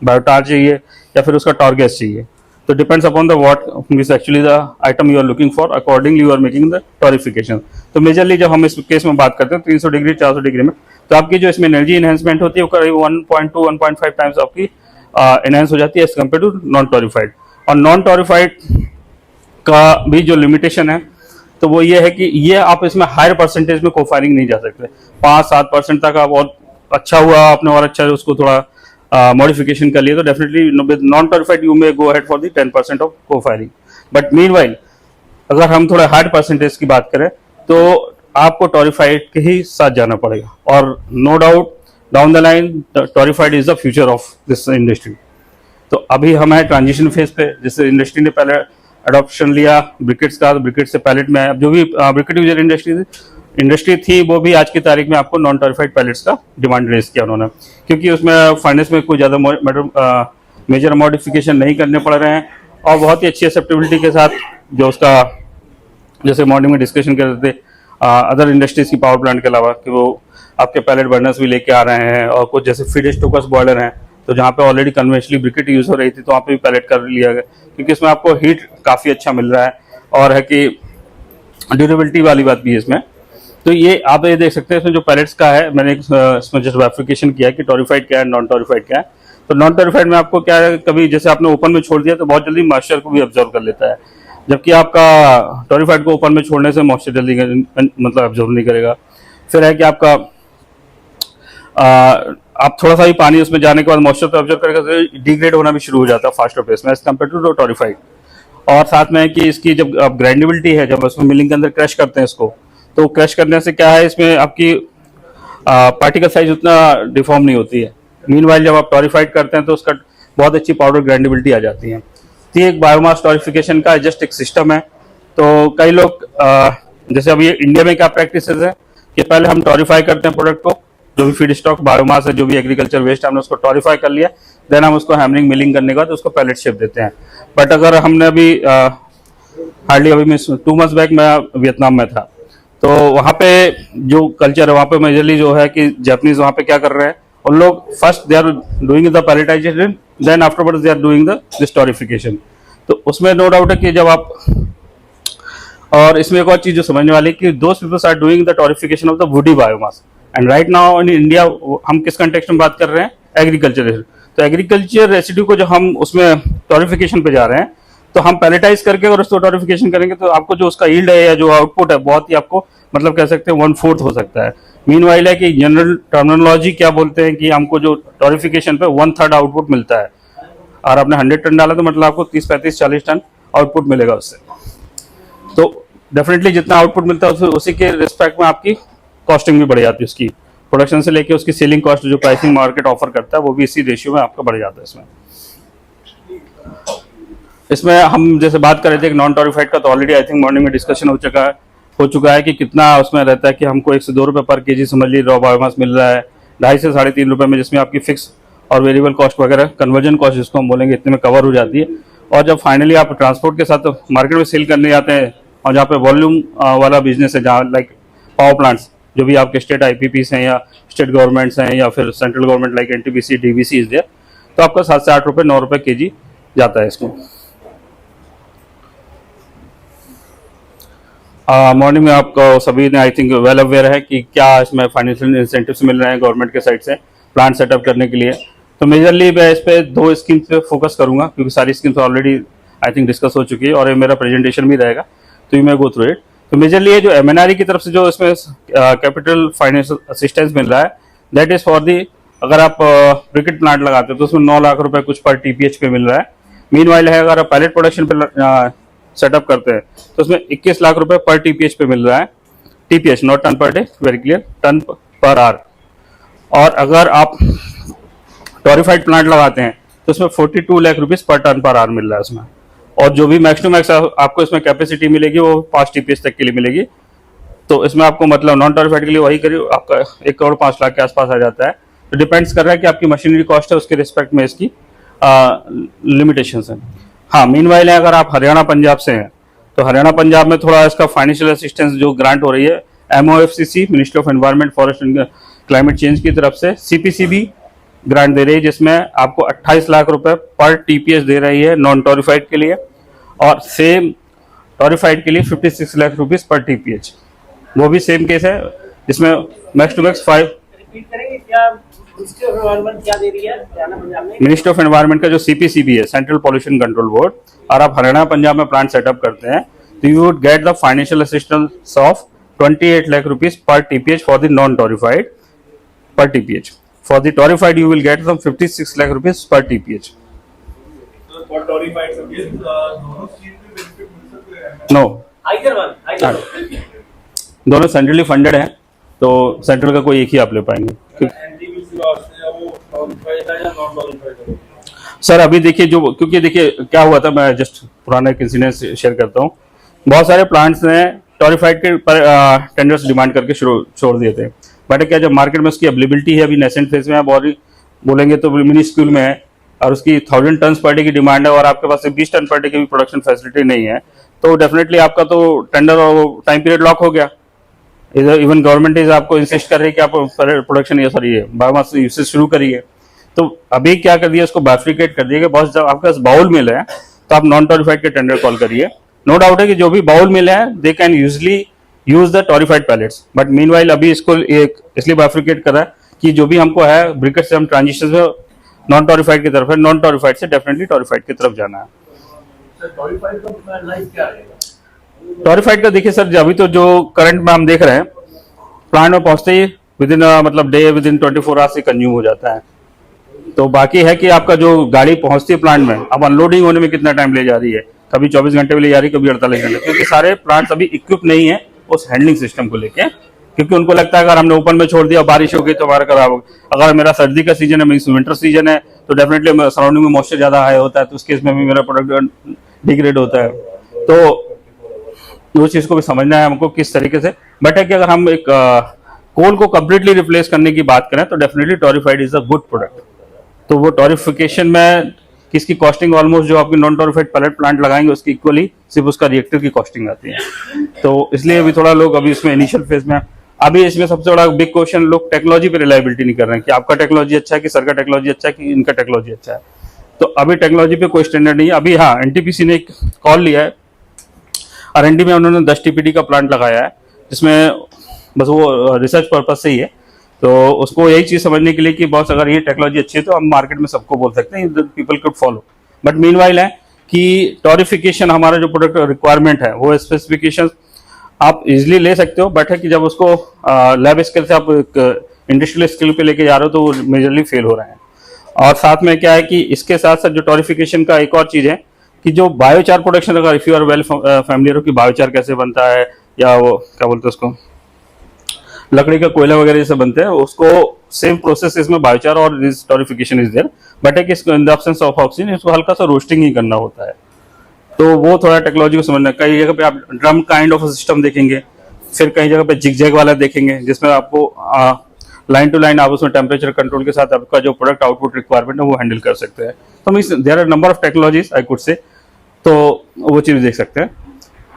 बायोटार चाहिए या फिर उसका टॉरगैस चाहिए। तो depends upon the what means actually the item you are looking for, accordingly you are making the torrefaction. तो मेजरली जब हम इस केस में बात करते हैं 300 डिग्री 400 डिग्री में, तो आपकी जो इसमें एनर्जी एनहेंसमेंट होती है वो करीब 1.2-1.5 टाइम्स आपकी एनहेंस हो जाती है एज कम्पेयर टू नॉन टॉरिफाइड। और नॉन टॉरिफाइड का भी जो लिमिटेशन है तो वो ये है कि ये आप इसमें हायर परसेंटेज में कोफायरिंग नहीं जा सकते। 5-7% तक आप और अच्छा हुआ आपने और अच्छा उसको थोड़ा मॉडिफिकेशन कर लिया तो definitely non torrefied you may go ahead for the 10% of cofiring. But meanwhile अगर हम थोड़ा हायर परसेंटेज की बात करें तो आपको टॉरिफाइड के ही साथ जाना पड़ेगा। और no doubt down the line torrefied is the future of this industry. तो अभी हम है ट्रांजिशन फेज पे, जिससे इंडस्ट्री ने पहले अडॉप्शन लिया ब्रिकेट्स का, ब्रिकेट से पैलेट में। अब जो भी ब्रिकेट यूजर इंडस्ट्री थी वो भी आज की तारीख में आपको नॉन टॉरिफाइड पैलेट्स का डिमांड रेज किया उन्होंने, क्योंकि उसमें फाइनेंस में कोई ज़्यादा मेजर मॉडिफिकेशन नहीं करने पड़ रहे हैं और बहुत ही अच्छी एक्सेप्टेबिलिटी के साथ जो उसका, जैसे मॉर्निंग में डिस्कशन कर रहे थे अदर इंडस्ट्रीज की पावर प्लांट के अलावा, कि वो आपके पैलेट बर्नर्स भी लेके आ रहे हैं और कुछ जैसे फीड स्टोकर्स बॉयलर हैं, तो जहाँ पे ऑलरेडी कन्वेंशनली ब्रिकेट यूज हो रही थी तो वहाँ पे भी पैलेट कर लिया गया, क्योंकि इसमें आपको हीट काफ़ी अच्छा मिल रहा है और है कि ड्यूरेबिलिटी वाली बात भी है इसमें। तो ये आप ये देख सकते हैं इसमें जो पैलेट्स का है, मैंने इसमें जस्ट वेरिफिकेशन किया कि टॉरिफाइड क्या है, नॉन टॉरिफाइड क्या है। तो नॉन टॉरिफाइड में आपको क्या है, कभी जैसे आपने ओपन में छोड़ दिया तो बहुत जल्दी मॉइस्चर को भी ऑब्जर्व कर लेता है, जबकि आपका टॉरिफाइड को ओपन में छोड़ने से मॉइस्चर जल्दी मतलब ऑब्जर्व नहीं करेगा। फिर है कि आपका आप थोड़ा सा भी पानी उसमें जाने के बाद मॉइस्चर को ऑब्जर्व करेगा तो डिग्रेड होना भी शुरू हो जाता है फास्टर पेस में एज कम्पेयर टू टॉरिफाइड। और साथ में है कि इसकी जब ग्राइंडेबिलिटी है, जब उसमें मिलिंग के अंदर क्रश करते हैं इसको, तो क्रश करने से क्या है इसमें आपकी पार्टिकल साइज उतना डिफॉर्म नहीं होती है। मीनवाइल जब आप टॉरिफाइड करते हैं तो उसका बहुत अच्छी पाउडर ग्राइंडेबिलिटी आ जाती है। तो ये एक बायोमास टॉरिफिकेशन का जस्ट एक सिस्टम है। तो कई लोग जैसे अभी इंडिया में क्या प्रैक्टिस है कि पहले हम टॉरिफाई करते हैं प्रोडक्ट को, जो भी फीड स्टॉक बायोमास है, जो भी एग्रीकल्चर वेस्ट है, हमने उसको टॉरिफाई कर लिया, देन हम उसको हैमरिंग मिलिंग करने के बाद उसको पैलेट शेप देते हैं। बट अगर हमने अभी हार्डली अभी मैं 2 मंथ्स बैक मैं वियतनाम में था, तो वहाँ पे जो कल्चर है वहाँ पे मेजरली जो है कि जापानीज वहाँ पे क्या कर रहे हैं, उन लोग first they are doing the pelletization, then afterwards they are doing this torrefaction. तो उसमें नो डाउट है कि जब आप, और इसमें एक और चीज जो समझने वाली कि those peoples are doing the torrefaction of the woody biomass and right now in India हम किस कंटेक्स्ट में बात कर रहे हैं, एग्रीकल्चर। तो एग्रीकल्चर रेसिड्यू को जो हम उसमें टॉरिफिकेशन पे जा रहे हैं, तो हम पैलेटाइज करके और उसको टॉरिफिकेशन करेंगे तो आपको जो उसका यील्ड है या जो आउटपुट है बहुत ही आपको मतलब कह सकते हैं 1/4 हो सकता है। मीनवाइल है कि जनरल टर्मिनोलॉजी क्या बोलते हैं कि हमको जो टॉरिफिकेशन पे 1/3 आउटपुट मिलता है, और आपने 100 टन डाला तो मतलब आपको 30-35-40 टन आउटपुट मिलेगा उससे। तो डेफिनेटली जितना आउटपुट मिलता है उसी के रिस्पेक्ट में आपकी कॉस्टिंग भी बढ़ जाती है, उसकी प्रोडक्शन से लेके उसकी सेलिंग कॉस्ट जो प्राइसिंग मार्केट ऑफर करता है वो भी इसी रेशियो में आपका बढ़ जाता है। इसमें हम जैसे बात कर रहे थे एक नॉन टॉरिफाइड का, तो ऑलरेडी आई थिंक मॉर्निंग में डिस्कशन हो चुका है कि कितना उसमें रहता है कि हमको 1 से 2 रुपये पर केजी समझ लीजिए रॉ बायोमास मिल रहा है, 2.5 से 3.5 रुपये में, जिसमें आपकी फिक्स और वेरिएबल कॉस्ट वगैरह कन्वर्जन कॉस्ट जिसको हम बोलेंगे इतने में कवर हो जाती है। और जब फाइनली आप ट्रांसपोर्ट के साथ मार्केट में सेल करने जाते हैं और जहाँ पे वॉल्यूम वाला बिजनेस है, जहाँ लाइक पावर प्लांट्स, जो भी आपके स्टेट IPPs हैं या स्टेट गवर्नमेंट्स हैं या फिर central government like NTPC DVC is there, तो आपका 7 से 8 रुपये 9 रुपये kg जाता है इसमें। मॉर्निंग में आपको सभी ने आई थिंक वेल अवेयर है कि क्या इसमें फाइनेंशियल इंसेंटिव्स मिल रहे हैं गवर्नमेंट के साइड से प्लांट सेटअप करने के लिए। तो मेजरली मैं इस पे 2 स्कीम्स पे फोकस करूंगा क्योंकि सारी schemes already I think discuss हो चुकी है और ये मेरा प्रेजेंटेशन भी रहेगा, तो you may go through it. तो मेजरली ये जो MNRE की तरफ से जो इसमें कैपिटल फाइनेंशियल असिस्टेंस मिल रहा है, दैट इज फॉर दी, अगर आप ब्रिकेट प्लांट लगाते हो तो उसमें 9 लाख रुपए कुछ पर TPH पे मिल रहा है। मीनवाइल है अगर आप पैलेट प्रोडक्शन पे सेटअप करते हैं तो उसमें 21 लाख रुपए पर TPH पे मिल रहा है। TPH not ton per day, very clear, ton per hour. और अगर आप टोरिफाइड प्लांट लगाते हैं तो उसमें 42 lakh rupees per ton per hour मिल रहा है उसमें। और जो भी मैक्स टू मैक्स आपको इसमें कैपेसिटी मिलेगी वो 5 TPH तक के लिए मिलेगी। तो इसमें आपको मतलब नॉन टोरिफाइड के लिए वही करीब आपका 1 करोड़ 5 लाख के आसपास आ जाता है। तो डिपेंड्स कर रहा है कि आपकी मशीनरी कॉस्ट है उसके रिस्पेक्ट में इसकी लिमिटेशंस हैं। हाँ, मीनवाइल है अगर आप हरियाणा पंजाब से हैं तो हरियाणा पंजाब में थोड़ा इसका फाइनेंशियल असिस्टेंस जो ग्रांट हो रही है MOFCC ministry of environment forest and climate change की तरफ से CPCB ग्रांट दे रही है, जिसमें आपको 28 लाख रुपए पर TPH दे रही है नॉन टोरिफाइड के लिए, और सेम टोरिफाइड के लिए 56 लाख रुपीज पर TPH। वो भी सेम केस है जिसमें मैक्स टू मैक्स 5। रिपीट करेंगे क्या मिनिस्ट्री ऑफ एनवायरनमेंट क्या दे रही है हरियाणा पंजाब में? मिनिस्ट्री ऑफ एनवायरनमेंट का जो CPCB है, सेंट्रल पॉल्यूशन कंट्रोल बोर्ड, और आप हरियाणा पंजाब में प्लांट सेटअप करते हैं तो you would get the financial assistance of 28 lakh rupees per TPH for the non torrefied per TPH. For the torified, you will get some 56 lakh rupees per TPH. So for torified, so ये दोनों स्कीम में बेनिफिट मिल सकते हैं? No. आइगर वन दोनों सेंट्रली फंडेड हैं, तो सेंट्रल का कोई एक ही आप ले पाएंगे। NTPC और से वो torified है या नॉन torified है? सर अभी देखिए क्योंकि देखिए क्या हुआ था, मैं जस्ट पुराना एक इंसिडेंट शेयर करता हूँ। बहुत सारे प्लांट्स ने टोरिफाइड के पर टेंडर्स डिमांड करके छोड़ दिए थे, बट क्या जब मार्केट में उसकी अवेलेबिलिटी है, अभी नेसेंट फेज में है, बहुत बोलेंगे तो मिनी स्कूल में है, और उसकी 1000 टन पर डे की डिमांड है और आपके पास 20 टन पर डे की भी प्रोडक्शन फैसिलिटी नहीं है, तो डेफिनेटली आपका तो टेंडर और टाइम पीरियड लॉक हो गया। इवन गवर्नमेंट इज आपको इंसिस्ट कर रही है कि आप प्रोडक्शन ये सॉरी है बायोमास यूसेज शुरू करिए। तो अभी क्या कर दिया, उसको बैफ्रिकेट कर दिया कि बस जब आपके पास बाउल मिल है तो आप नॉन टोरिफाइड के टेंडर कॉल करिए। नो डाउट है कि जो भी बाउल मिल है they can usually use the torrefied pellets, but meanwhile अभी इसको एक इसलिए बैफ्रिकेट करा कि जो भी हमको है ब्रिकेट से हम ट्रांजिशन नॉन टोरिफाइड की तरफ है, नॉन टोरिफाइड से डेफिनेटली टोरिफाइड की तरफ जाना है। सर torified का लाइफ क्या रहेगा? टोरिफाइड का देखिए सर, अभी तो जो करंट में हम देख रहे हैं प्लांट में पहुंचते ही विदिन मतलब डे विदिन 24 आवर्स से कंज्यूम हो जाता है। तो बाकी है कि आपका जो गाड़ी पहुंचती है प्लांट में, अब अनलोडिंग होने में कितना टाइम ले जा रही है, कभी 24 घंटे में ले जा रही है, कभी 48 घंटे, क्योंकि सारे प्लांट्स अभी इक्विप नहीं है उस हैंडलिंग सिस्टम को लेके, क्योंकि उनको लगता है अगर हमने ओपन में छोड़ दिया बारिश हो गई तो हमारा खराब होगा। अगर मेरा सर्दी का सीजन है, मेरी विंटर सीजन है, तो डेफिनेटली सराउंडिंग में मॉइस्चर ज्यादा हाई होता है, तो उस केस में भी मेरा प्रोडक्ट डिग्रेड होता है। तो उस चीज को भी समझना है हमको किस तरीके से। बट है कि अगर हम एक कोल को कंप्लीटली रिप्लेस करने की बात करें तो definitely torrefied is a good product. तो वो टोरिफिकेशन में किसकी कॉस्टिंग ऑलमोस्ट जो आपकी नॉन टोरिफाइड पैलेट प्लांट लगाएंगे उसकी इक्वली सिर्फ उसका रिएक्टर की कॉस्टिंग आती है। तो इसलिए अभी थोड़ा लोग अभी इसमें इनिशियल फेज में, अभी इसमें सबसे बड़ा बिग क्वेश्चन, लोग टेक्नोलॉजी पे रिलायबिलिटी नहीं कर रहे हैं कि आपका टेक्नोलॉजी अच्छा है कि सर का टेक्नोलॉजी अच्छा है कि इनका टेक्नोलॉजी अच्छा है। तो अभी टेक्नोलॉजी पे कोई स्टैंडर्ड नहीं है। अभी हाँ, NTPC ने एक कॉल लिया है, R&D में उन्होंने 10 TPD का प्लांट लगाया है, जिसमें बस वो रिसर्च पर्पज से ही है। तो उसको यही चीज समझने के लिए कि बॉस अगर ये टेक्नोलॉजी अच्छी है तो हम मार्केट में सबको बोल सकते हैं, people could follow. But meanwhile है कि टोरिफिकेशन हमारा जो प्रोडक्ट रिक्वायरमेंट है वो स्पेसिफिकेशन आप इजिली ले सकते हो, बट है कि जब उसको लैब स्केल से आप इंडस्ट्रियल स्केल पे लेके जा रहे हो तो वो मेजरली फेल हो रहे हैं। और साथ में क्या है कि इसके साथ साथ जो टोरिफिकेशन का एक और चीज है कि जो बायोचार प्रोडक्शन, अगर if you are well familiar हो कि बायोचार कैसे बनता है, या वो क्या बोलते हैं उसको, लकड़ी का कोयला वगैरह जैसे बनते हैं, उसको सेम प्रोसेस इसमें बायोचार और टोरिफिकेशन इज देयर, बट है कि इन द एब्सेंस ऑफ ऑक्सीजन इसको हल्का सा रोस्टिंग ही करना होता है। तो वो थोड़ा टेक्नोलॉजी को समझना। कई जगह पे आप ड्रम काइंड ऑफ सिस्टम देखेंगे, फिर कई जगह पे जिगजैग वाला देखेंगे, जिसमें आपको लाइन टू लाइन आप उसमें टेम्परेचर कंट्रोल के साथ आपका जो प्रोडक्ट आउटपुट रिक्वायरमेंट है वो हैंडल कर सकते हैं। तो means there are number of technologies I could say, तो वो चीज देख सकते हैं।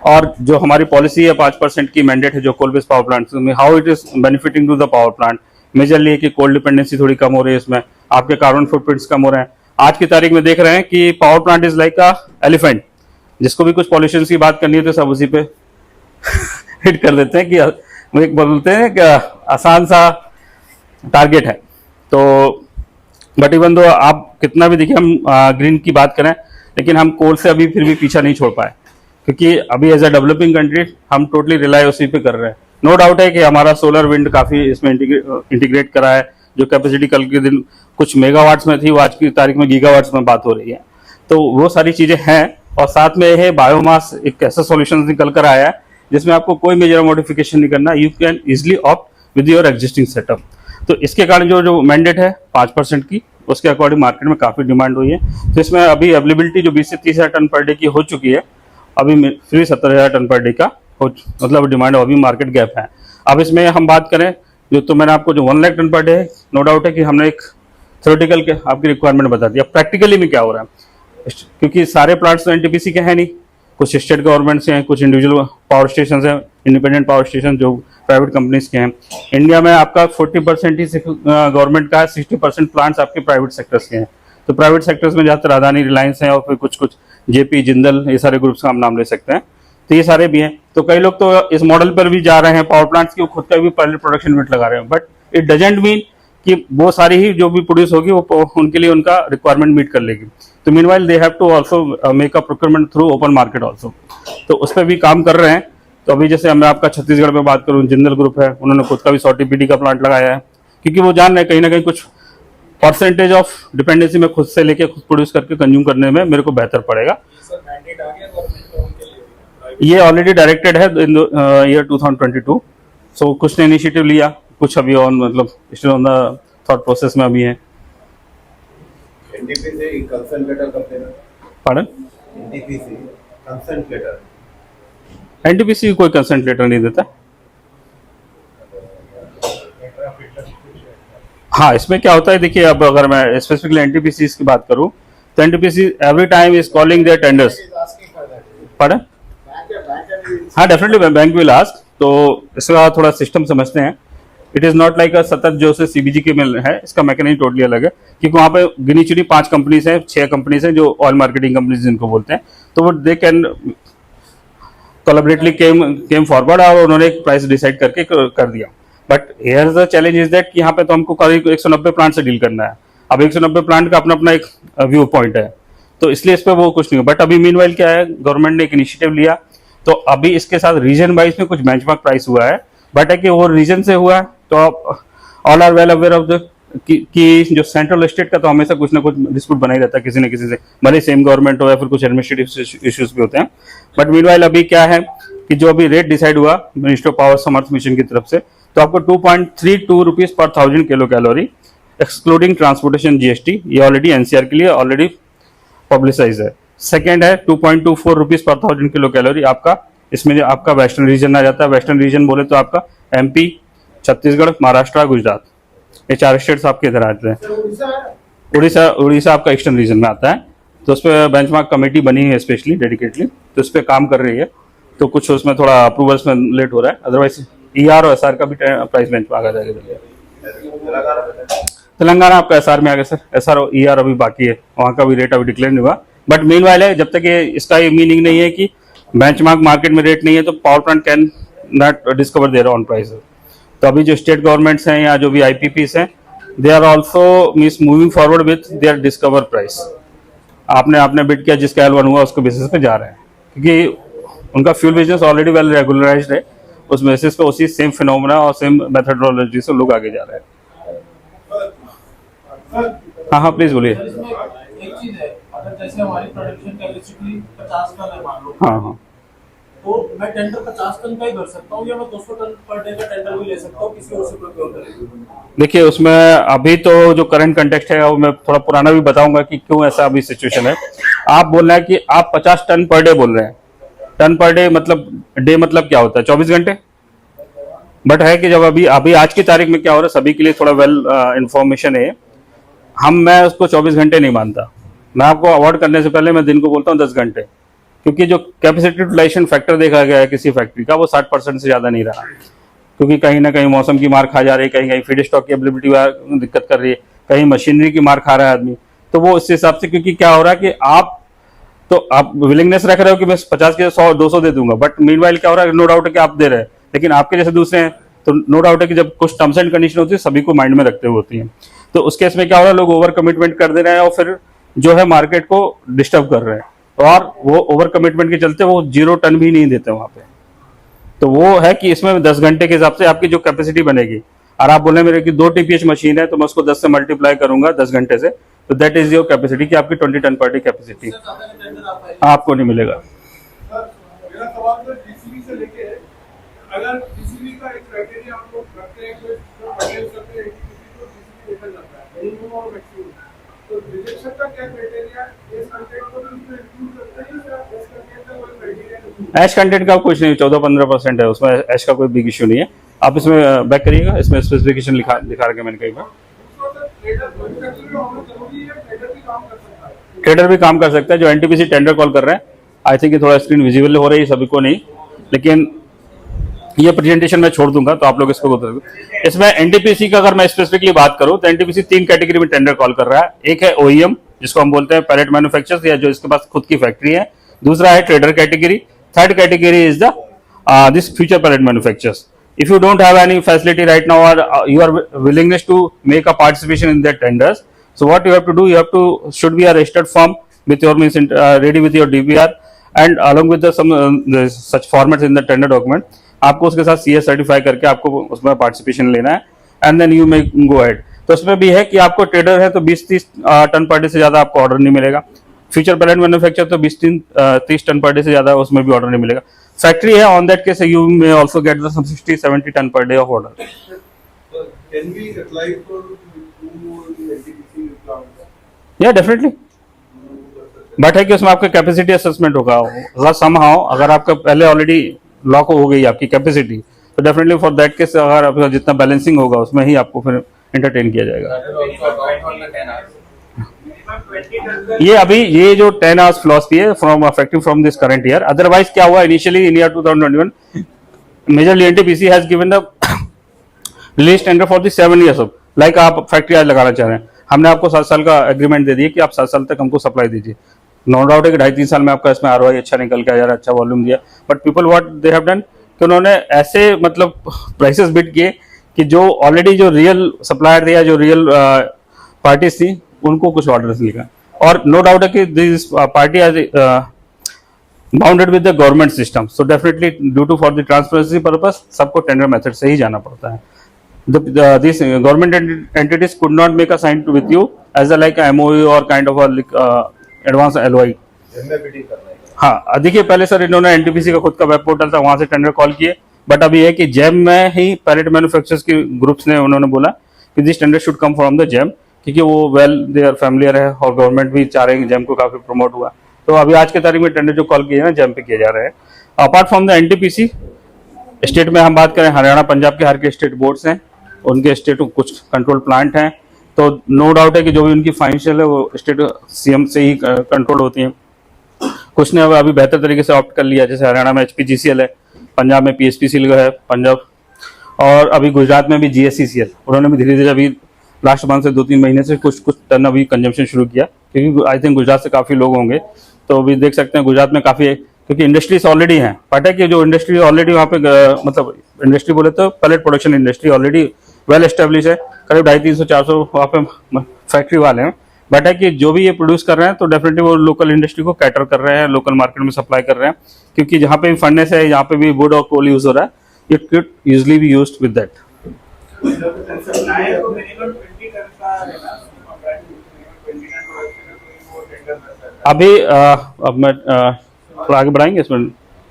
और जो हमारी पॉलिसी है 5% की मैंडेट है जो कोल बेस्ड पावर प्लांट में, how it is benefiting to the power plant. Majorly है कि कोल डिपेंडेंसी थोड़ी कम हो रही है, इसमें आपके कार्बन फुटप्रिंट्स कम हो रहे हैं। आज की तारीख में देख रहे हैं कि power plant is like a elephant, जिसको भी कुछ पॉल्यूशन की बात करनी है तो सब उसी पे हिट कर देते हैं कि वो एक बोलते हैं कि आसान सा टारगेट है। तो बट इवन दो आप कितना भी देखिए हम ग्रीन की बात करें, लेकिन हम कोल से अभी फिर भी पीछा नहीं छोड़ पाए, क्योंकि अभी एज अ डेवलपिंग कंट्री हम टोटली रिलाई उसी पे कर रहे हैं। नो डाउट है कि हमारा सोलर विंड काफी इसमें इंटीग्रेट करा है, जो कैपेसिटी कल के दिन कुछ मेगावाट्स में थी वो आज की तारीख में गीगावाट्स में बात हो रही है। तो वो सारी चीजें हैं, और साथ में है बायोमास एक ऐसा सॉल्यूशन निकल कर आया है जिसमें आपको कोई मेजर मॉडिफिकेशन नहीं करना, you can easily opt with your existing setup. तो इसके कारण जो मैंडेट है 5% की, उसके अकॉर्डिंग मार्केट में काफी डिमांड हुई है। तो इसमें अभी अवेलेबिलिटी जो 20 से 30 हज़ार टन पर डे की हो चुकी है, अभी फिर भी 70,000 टन पर डे का मतलब डिमांड, अभी मार्केट गैप है। अब इसमें हम बात करें जो, तो मैंने आपको जो 1 लाख टन पर डे है, नो डाउट है कि हमने एक थ्योरेटिकल के आपकी रिक्वायरमेंट बता दिया। प्रैक्टिकली में क्या हो रहा है, क्योंकि सारे प्लांट्स तो एनटीपीसी के हैं नहीं, कुछ स्टेट गवर्नमेंट से हैं, कुछ इंडिविजुअल पावर स्टेशन हैं, इंडिपेंडेंट पावर स्टेशन जो प्राइवेट कंपनीज के हैं। इंडिया में आपका 40% ही गवर्नमेंट का है, 60% प्लांट्स आपके प्राइवेट सेक्टर्स के हैं। तो प्राइवेट सेक्टर्स में ज़्यादातर अदानी, रिलायंस है, और फिर कुछ जेपी, जिंदल, ये सारे ग्रुप्स का हम नाम ले सकते हैं। तो ये सारे भी हैं। तो कई लोग तो इस मॉडल पर भी जा रहे हैं पावर प्लांट्स की, वो खुद का भी पायलट प्रोडक्शन यूनिट लगा रहे हैं, बट इट डजेंट मीन कि वो सारी ही जो भी प्रोड्यूस होगी वो उनके लिए उनका रिक्वायरमेंट मीट कर लेगी। तो meanwhile they have to also make a procurement through open market also, तो उस पर भी काम कर रहे हैं। तो अभी जैसे मैं आपका छत्तीसगढ़ में बात करूं, जिंदल ग्रुप है, उन्होंने खुद का भी 100 TPD का प्लांट लगाया है, क्योंकि वो जान रहे हैं कहीं ना कहीं कुछ परसेंटेज ऑफ डिपेंडेंसी में खुद से लेके खुद प्रोड्यूस करके कंज्यूम करने में मेरे को बेहतर पड़ेगा। ये ऑलरेडी डायरेक्टेड है इन ईयर 2022। सो कुछ ने इनिशिएटिव लिया, कुछ अभी ऑन मतलब still on the thought process में अभी है। एनटीपीसी कंसेंट लेटर कब देना? Pardon? NTPC consent letter, NTPC कोई कंसेंट लेटर नहीं देता। हाँ, इसमें क्या होता है देखिए, अब अगर मैं स्पेसिफिकली एनटीपीसी की बात करूं तो NTPC every time is calling their tenders. Pardon? हाँ, डेफिनेटली बैंक विल आस्क। तो इसका थोड़ा सिस्टम समझते हैं। It is not like a सतत जो से सीबीजी के में है, इसका मैकेनिज्म टोटली अलग है, क्योंकि वहाँ पे गिनी चुनी 5 कंपनीज हैं, 6 कंपनीज हैं जो ऑयल मार्केटिंग कंपनीज जिनको बोलते हैं। तो वो they can collaboratively came forward और उन्होंने एक प्राइस डिसाइड करके कर दिया। But here the challenge is that कि यहाँ पे तो हमको करीब 190 प्लांट से डील करना है। अब 190 प्लांट का अपना अपना एक व्यू पॉइंट है, तो इसलिए इस पर वो कुछ नहीं है। बट अभी मीनवाइल क्या है, गवर्नमेंट ने एक इनिशिएटिव लिया, तो अभी इसके साथ रीजन वाइज में कुछ बेंचमार्क प्राइस हुआ है। बट है कि वो रीजन से हुआ है, तो आप all are well aware of the कि जो सेंट्रल स्टेट का तो हमेशा कुछ ना कुछ डिस्प्यूट बना ही रहता है किसी न किसी से, भले सेम गवर्नमेंट हो या फिर कुछ एडमिनिस्ट्रेटिव इश्यूज भी होते हैं। बट मीनवाइल अभी क्या है कि जो अभी रेट डिसाइड हुआ minister of power Samarth mission की तरफ से, तो आपको 2.32 rupees per 1000 kilo calorie excluding transportation GST, ये ऑलरेडी एनसीआर के लिए ऑलरेडी पब्लिसाइज है। सेकेंड है 2.24 रुपीज पर 1000 किलो कैलोरी आपका, इसमें जो आपका वेस्टर्न रीजन आ जाता है। वेस्टर्न रीजन बोले तो आपका एमपी, छत्तीसगढ़, महाराष्ट्र, गुजरात, ये 4 स्टेट्स आपके इधर आते हैं। उड़ीसा आपका ईस्टर्न रीजन में आता है। तो उस पर बेंचमार्क कमेटी बनी है स्पेशली डेडिकेटली, तो उस पर काम कर रही है। तो कुछ उसमें थोड़ा अप्रूवल्स में लेट हो रहा है, अदरवाइज ईआर और एसआर का भी प्राइस बेंचमार्क आ जाएगा। तेलंगाना आपका एसआर में आ गया सर, एसआर और ईआर अभी बाकी है, वहाँ का भी रेट अभी डिक्लेयर नहीं हुआ। बट मीनवाइल है, जब तक ये इसका ये मीनिंग नहीं है कि बेंचमार्क मार्केट में रेट नहीं है तो power plant can not discover their own price. तो अभी जो स्टेट गवर्नमेंट्स हैं या जो भी आईपीपीस हैं, they are also means moving forward with their discover price. आपने बिड किया, जिसका L1 हुआ उसको बेसिस पे जा रहे हैं, क्योंकि उनका fuel business already well regularised है। उस बेसिस पे उसी सेम फिनोमेना और सेम मेथडोलॉजी से लोग आगे जा रहे हैं। हाँ प्लीज बोलिए। एक चीज है, अगर जैसे हमारी प्रोडक्शन कैपेसिटी 50 टन है मान लो, हाँ, तो मैं टेंडर 50 टन का ही भर सकता हूँ या मैं 200 टन पर डे का टेंडर भी ले सकता हूँ किसी और से प्रोक्योर करके? देखिए उसमें अभी तो जो करंट कंटेक्स्ट है वो मैं थोड़ा पुराना भी बताऊंगा कि क्यों ऐसा अभी सिचुएशन है। आप बोल रहे हैं कि आप 50 टन पर डे बोल रहे हैं, टन पर डे मतलब क्या होता है? 24 घंटे। बट है कि जब अभी आज की तारीख में क्या हो रहा है, सभी के लिए थोड़ा वेल इंफॉर्मेशन है, मैं उसको 24 घंटे नहीं मानता। मैं आपको अवॉर्ड करने से पहले मैं दिन को बोलता हूँ 10 घंटे। क्योंकि जो कैपेसिटी यूटिलाइजेशन फैक्टर देखा गया है किसी फैक्ट्री का वो 60% से ज़्यादा नहीं रहा, क्योंकि कहीं ना कहीं मौसम की मार खा जा रही है, कहीं कहीं फीड स्टॉक की अवेलेबिलिटी दिक्कत कर रही है, कहीं मशीनरी की मार खा रहा है आदमी। तो वो इस हिसाब से, क्योंकि क्या हो रहा है कि आप विलिंगनेस रख रहे हो कि मैं 50 के 100-200 दे दूंगा, बट मीनवाइल क्या हो रहा है, नो डाउट है कि आप दे रहे हैं, लेकिन आपके जैसे दूसरे हैं, तो नो डाउट है कि जब कुछ टर्म्स एंड कंडीशन होती है सभी को माइंड में रखते हुए होती है, तो उस केस में क्या हो रहा है, लोग ओवर कमिटमेंट कर दे रहे हैं और फिर जो है मार्केट को डिस्टर्ब कर रहे हैं, और वो ओवर कमिटमेंट के चलते वो 0 टन भी नहीं देते वहां पे। तो वो है कि इसमें 10 घंटे के हिसाब से आपकी जो कैपेसिटी बनेगी, और आप बोले मेरे की 2 TPH मशीन है तो मैं उसको 10 से मल्टीप्लाई करूंगा 10 घंटे से, तो दैट इज योर कैपेसिटी कि आपकी 20 टन पर डे कैपेसिटी आपको नहीं मिलेगा। मेरा सवाल तो डीसीबी से लेके है, अगर डीसीबी का एक क्राइटेरिया आप लोग रखते हैं कि जो परचेज करते हैं तो डीसीबी देखा जाता है मिनिमम और मैक्सिमम, तो रिजेक्शन का क्या क्राइटेरिया इस कंटेंट को भी इसमें इंक्लूड करते हैं या एस कंटेंट का कोई क्राइटेरिया? एश कंटेंट का कुछ नहीं, 14-15% है उसमें, एश का कोई बिग इशू नहीं है। आप इसमें बैक करिएगा, इसमें स्पेसिफिकेशन लिखा रखा मैंने कई बार। ट्रेडर भी काम कर सकता है, जो एनटीपीसी टेंडर कॉल कर रहे हैं। आई थिंक ये थोड़ा स्क्रीन विजिबल हो रही है सभी को नहीं, लेकिन ये प्रेजेंटेशन मैं छोड़ दूंगा तो आप लोग इसको go through। इसमें एनटीपीसी का अगर मैं स्पेसिफिकली बात करूं तो एनटीपीसी 3 कैटेगरी में टेंडर कॉल कर रहा है। एक है ओईएम, जिसको हम बोलते हैं पैलेट मैन्युफैक्चरर्स, या जो इसके पास खुद की फैक्ट्री है। दूसरा है trader category. Third category is the this future pellet manufacturers. If you don't have any facility right now, or you are willingness to make a participation in that tenders, so what you have to do, you have to should be a registered firm with your means ready with your DBR and along with the some such formats in the tender document. आपको उसके साथ CS सर्टिफाई करके आपको उसमें पार्टिसिपेशन लेना है, and then you may go ahead. तो उसमें भी है कि आपको ट्रेडर है तो 20-30 टन पर डे से ज्यादा आपको ऑर्डर नहीं मिलेगा। फ्यूचर पैलेट मैन्युफैक्चर तो 20-30 टन पर डे से ज्यादा उसमें भी ऑर्डर नहीं मिलेगा। फैक्ट्री है, on that case you may also get the some 60-70 ton per day of order. Can we apply for the NTPC plants? या डेफिनेटली, बट है कि उसमें आपका कैपेसिटी असेसमेंट होगा। अगर समहाउ अगर आपका पहले ऑलरेडी लॉक हो गई आपकी कैपेसिटी, तो डेफिनेटली फॉर दैट केस अगर आपका जितना बैलेंसिंग होगा उसमें ही आपको फिर एंटरटेन किया जाएगा। ये अभी ये जो 10 आवर्स फिलॉसफी है from effective from this current year. Otherwise क्या हुआ, initially in year 2021 majorly NTPC has given the release tender for the 7 years of, like आप फैक्ट्री आज लगाना चाह रहे हैं, हमने आपको 7 साल का एग्रीमेंट दे दिया कि आप 7 साल तक हमको सप्लाई दीजिए। नो डाउट है कि 2.5-3 साल में आपका इसमें आरओआई अच्छा निकल के आ जा रहा है, अच्छा वॉल्यूम दिया, but people what they have done कि उन्होंने ऐसे मतलब प्राइसेस बिड किए कि जो ऑलरेडी जो रियल सप्लायर थे या जो रियल पार्टीज थी उनको कुछ ऑर्डर्स लिखा। और नो डाउट है कि this party has bounded with the government system, so definitely due to for the transparency purpose सबको टेंडर मेथड से ही जाना पड़ता है। These government entities could not make a sign with you as a like a MOU or kind of a advance LOI। MAPD करना है। हाँ, देखिए पहले सर इन्होंने एनटीपीसी का खुद का वेब पोर्टल था, वहां से टेंडर कॉल किए, बट अभी है कि जैम में ही पैलेट मैन्युफैक्चरर्स के ग्रुप्स ने उन्होंने बोला कि this tender should come from the jam, क्योंकि वो वेल दे आर फैमिलियर है और गवर्नमेंट भी चाह रहे हैं जैम को काफी प्रमोट हुआ। तो अभी आज के तारीख में टेंडर जो कॉल किए हैं जैम पे किए जा रहे हैं। Apart from the NTPC state में हम बात करें, हरियाणा पंजाब के हर के स्टेट बोर्ड्स हैं, उनके स्टेट कुछ कंट्रोल प्लांट हैं, तो नो डाउट है कि जो भी उनकी फाइनेंशियल है वो स्टेट सीएम से ही कंट्रोल होती हैं। कुछ ने अभी बेहतर तरीके से ऑप्ट कर लिया, जैसे हरियाणा में HPGCL है, पंजाब में PSPCL है पंजाब, और अभी गुजरात में भी GSCCL। उन्होंने भी धीरे धीरे अभी लास्ट मंथ से 2-3 महीने से कुछ टन अभी कंजम्पशन शुरू किया, क्योंकि आई थिंक गुजरात से काफ़ी लोग होंगे, तो अभी देख सकते हैं गुजरात में काफ़ी, क्योंकि इंडस्ट्रीज ऑलरेडी हैं। पता है कि जो इंडस्ट्री ऑलरेडी वहाँ पे मतलब इंडस्ट्री बोले तो pellet production industry already well establish है, करीब 250-300-400 वहाँ पे फैक्ट्री वाले हैं। बट है कि जो भी ये प्रोड्यूस कर रहे हैं तो डेफिनेटली वो लोकल इंडस्ट्री को कैटर कर रहे हैं, लोकल मार्केट में सप्लाई कर रहे हैं, क्योंकि जहाँ पे भी फर्नेस है, यहाँ पे भी वुड और कोल यूज हो रहा है, it could usually be used with that. अभी अब मैं थोड़ा आगे बढ़ाएंगे इसमें,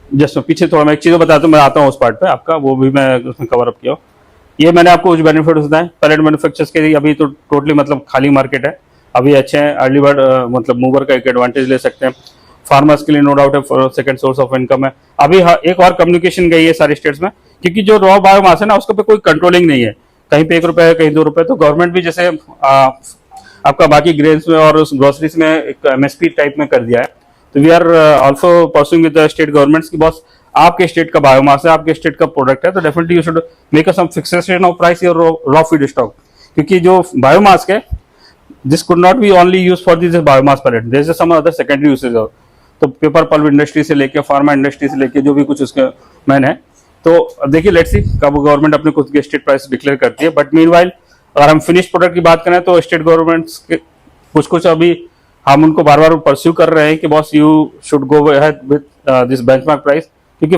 जस्ट पीछे थोड़ा मैं एक चीज़ बताता हूँ, मैं आता हूँ उस पार्ट पे आपका, वो भी मैं उसमें कवर अप किया। ये मैंने आपको कुछ बेनिफिट बताए पैलेट मैन्युफैक्चरर्स के लिए। अभी तो टोटली मतलब खाली मार्केट है, अभी अच्छे हैं, अर्ली बर्ड मतलब मूवर का एक एडवांटेज ले सकते हैं। फार्मर्स के लिए नो डाउट है सेकंड सोर्स ऑफ इनकम है। अभी एक और कम्युनिकेशन गई है सारे स्टेट्स में, क्योंकि जो रॉ बायोमास है ना उसके पे कोई कंट्रोलिंग नहीं है, कहीं पे 1 रुपए है, कहीं 2 रुपए, तो गवर्नमेंट भी जैसे आपका बाकी ग्रेन्स में और ग्रोसरीज में एक MSP टाइप में कर दिया है, तो we are also pursuing with the state governments की बॉस आपके स्टेट का बायोमास है, आपके स्टेट का प्रोडक्ट है, तो definitely you should make a sum fixation of price your raw feed stock, क्योंकि जो बायोमास है this could not be only use for this biomass pellet, there is some other secondary usage of, तो पेपर पल्प इंडस्ट्री से लेके फार्मा इंडस्ट्री से लेके जो भी कुछ उसके मैन है। तो देखिए लेट्स सी कब गवर्नमेंट अपने खुद के स्टेट प्राइस डिक्लेयर करती है, बट मीनवाइल अगर हम फिनिश प्रोडक्ट की बात करें तो स्टेट गवर्नमेंट्स के कुछ अभी हम उनको बार बार परस्यू कर रहे हैं कि boss you should go ahead with this benchmark price, क्योंकि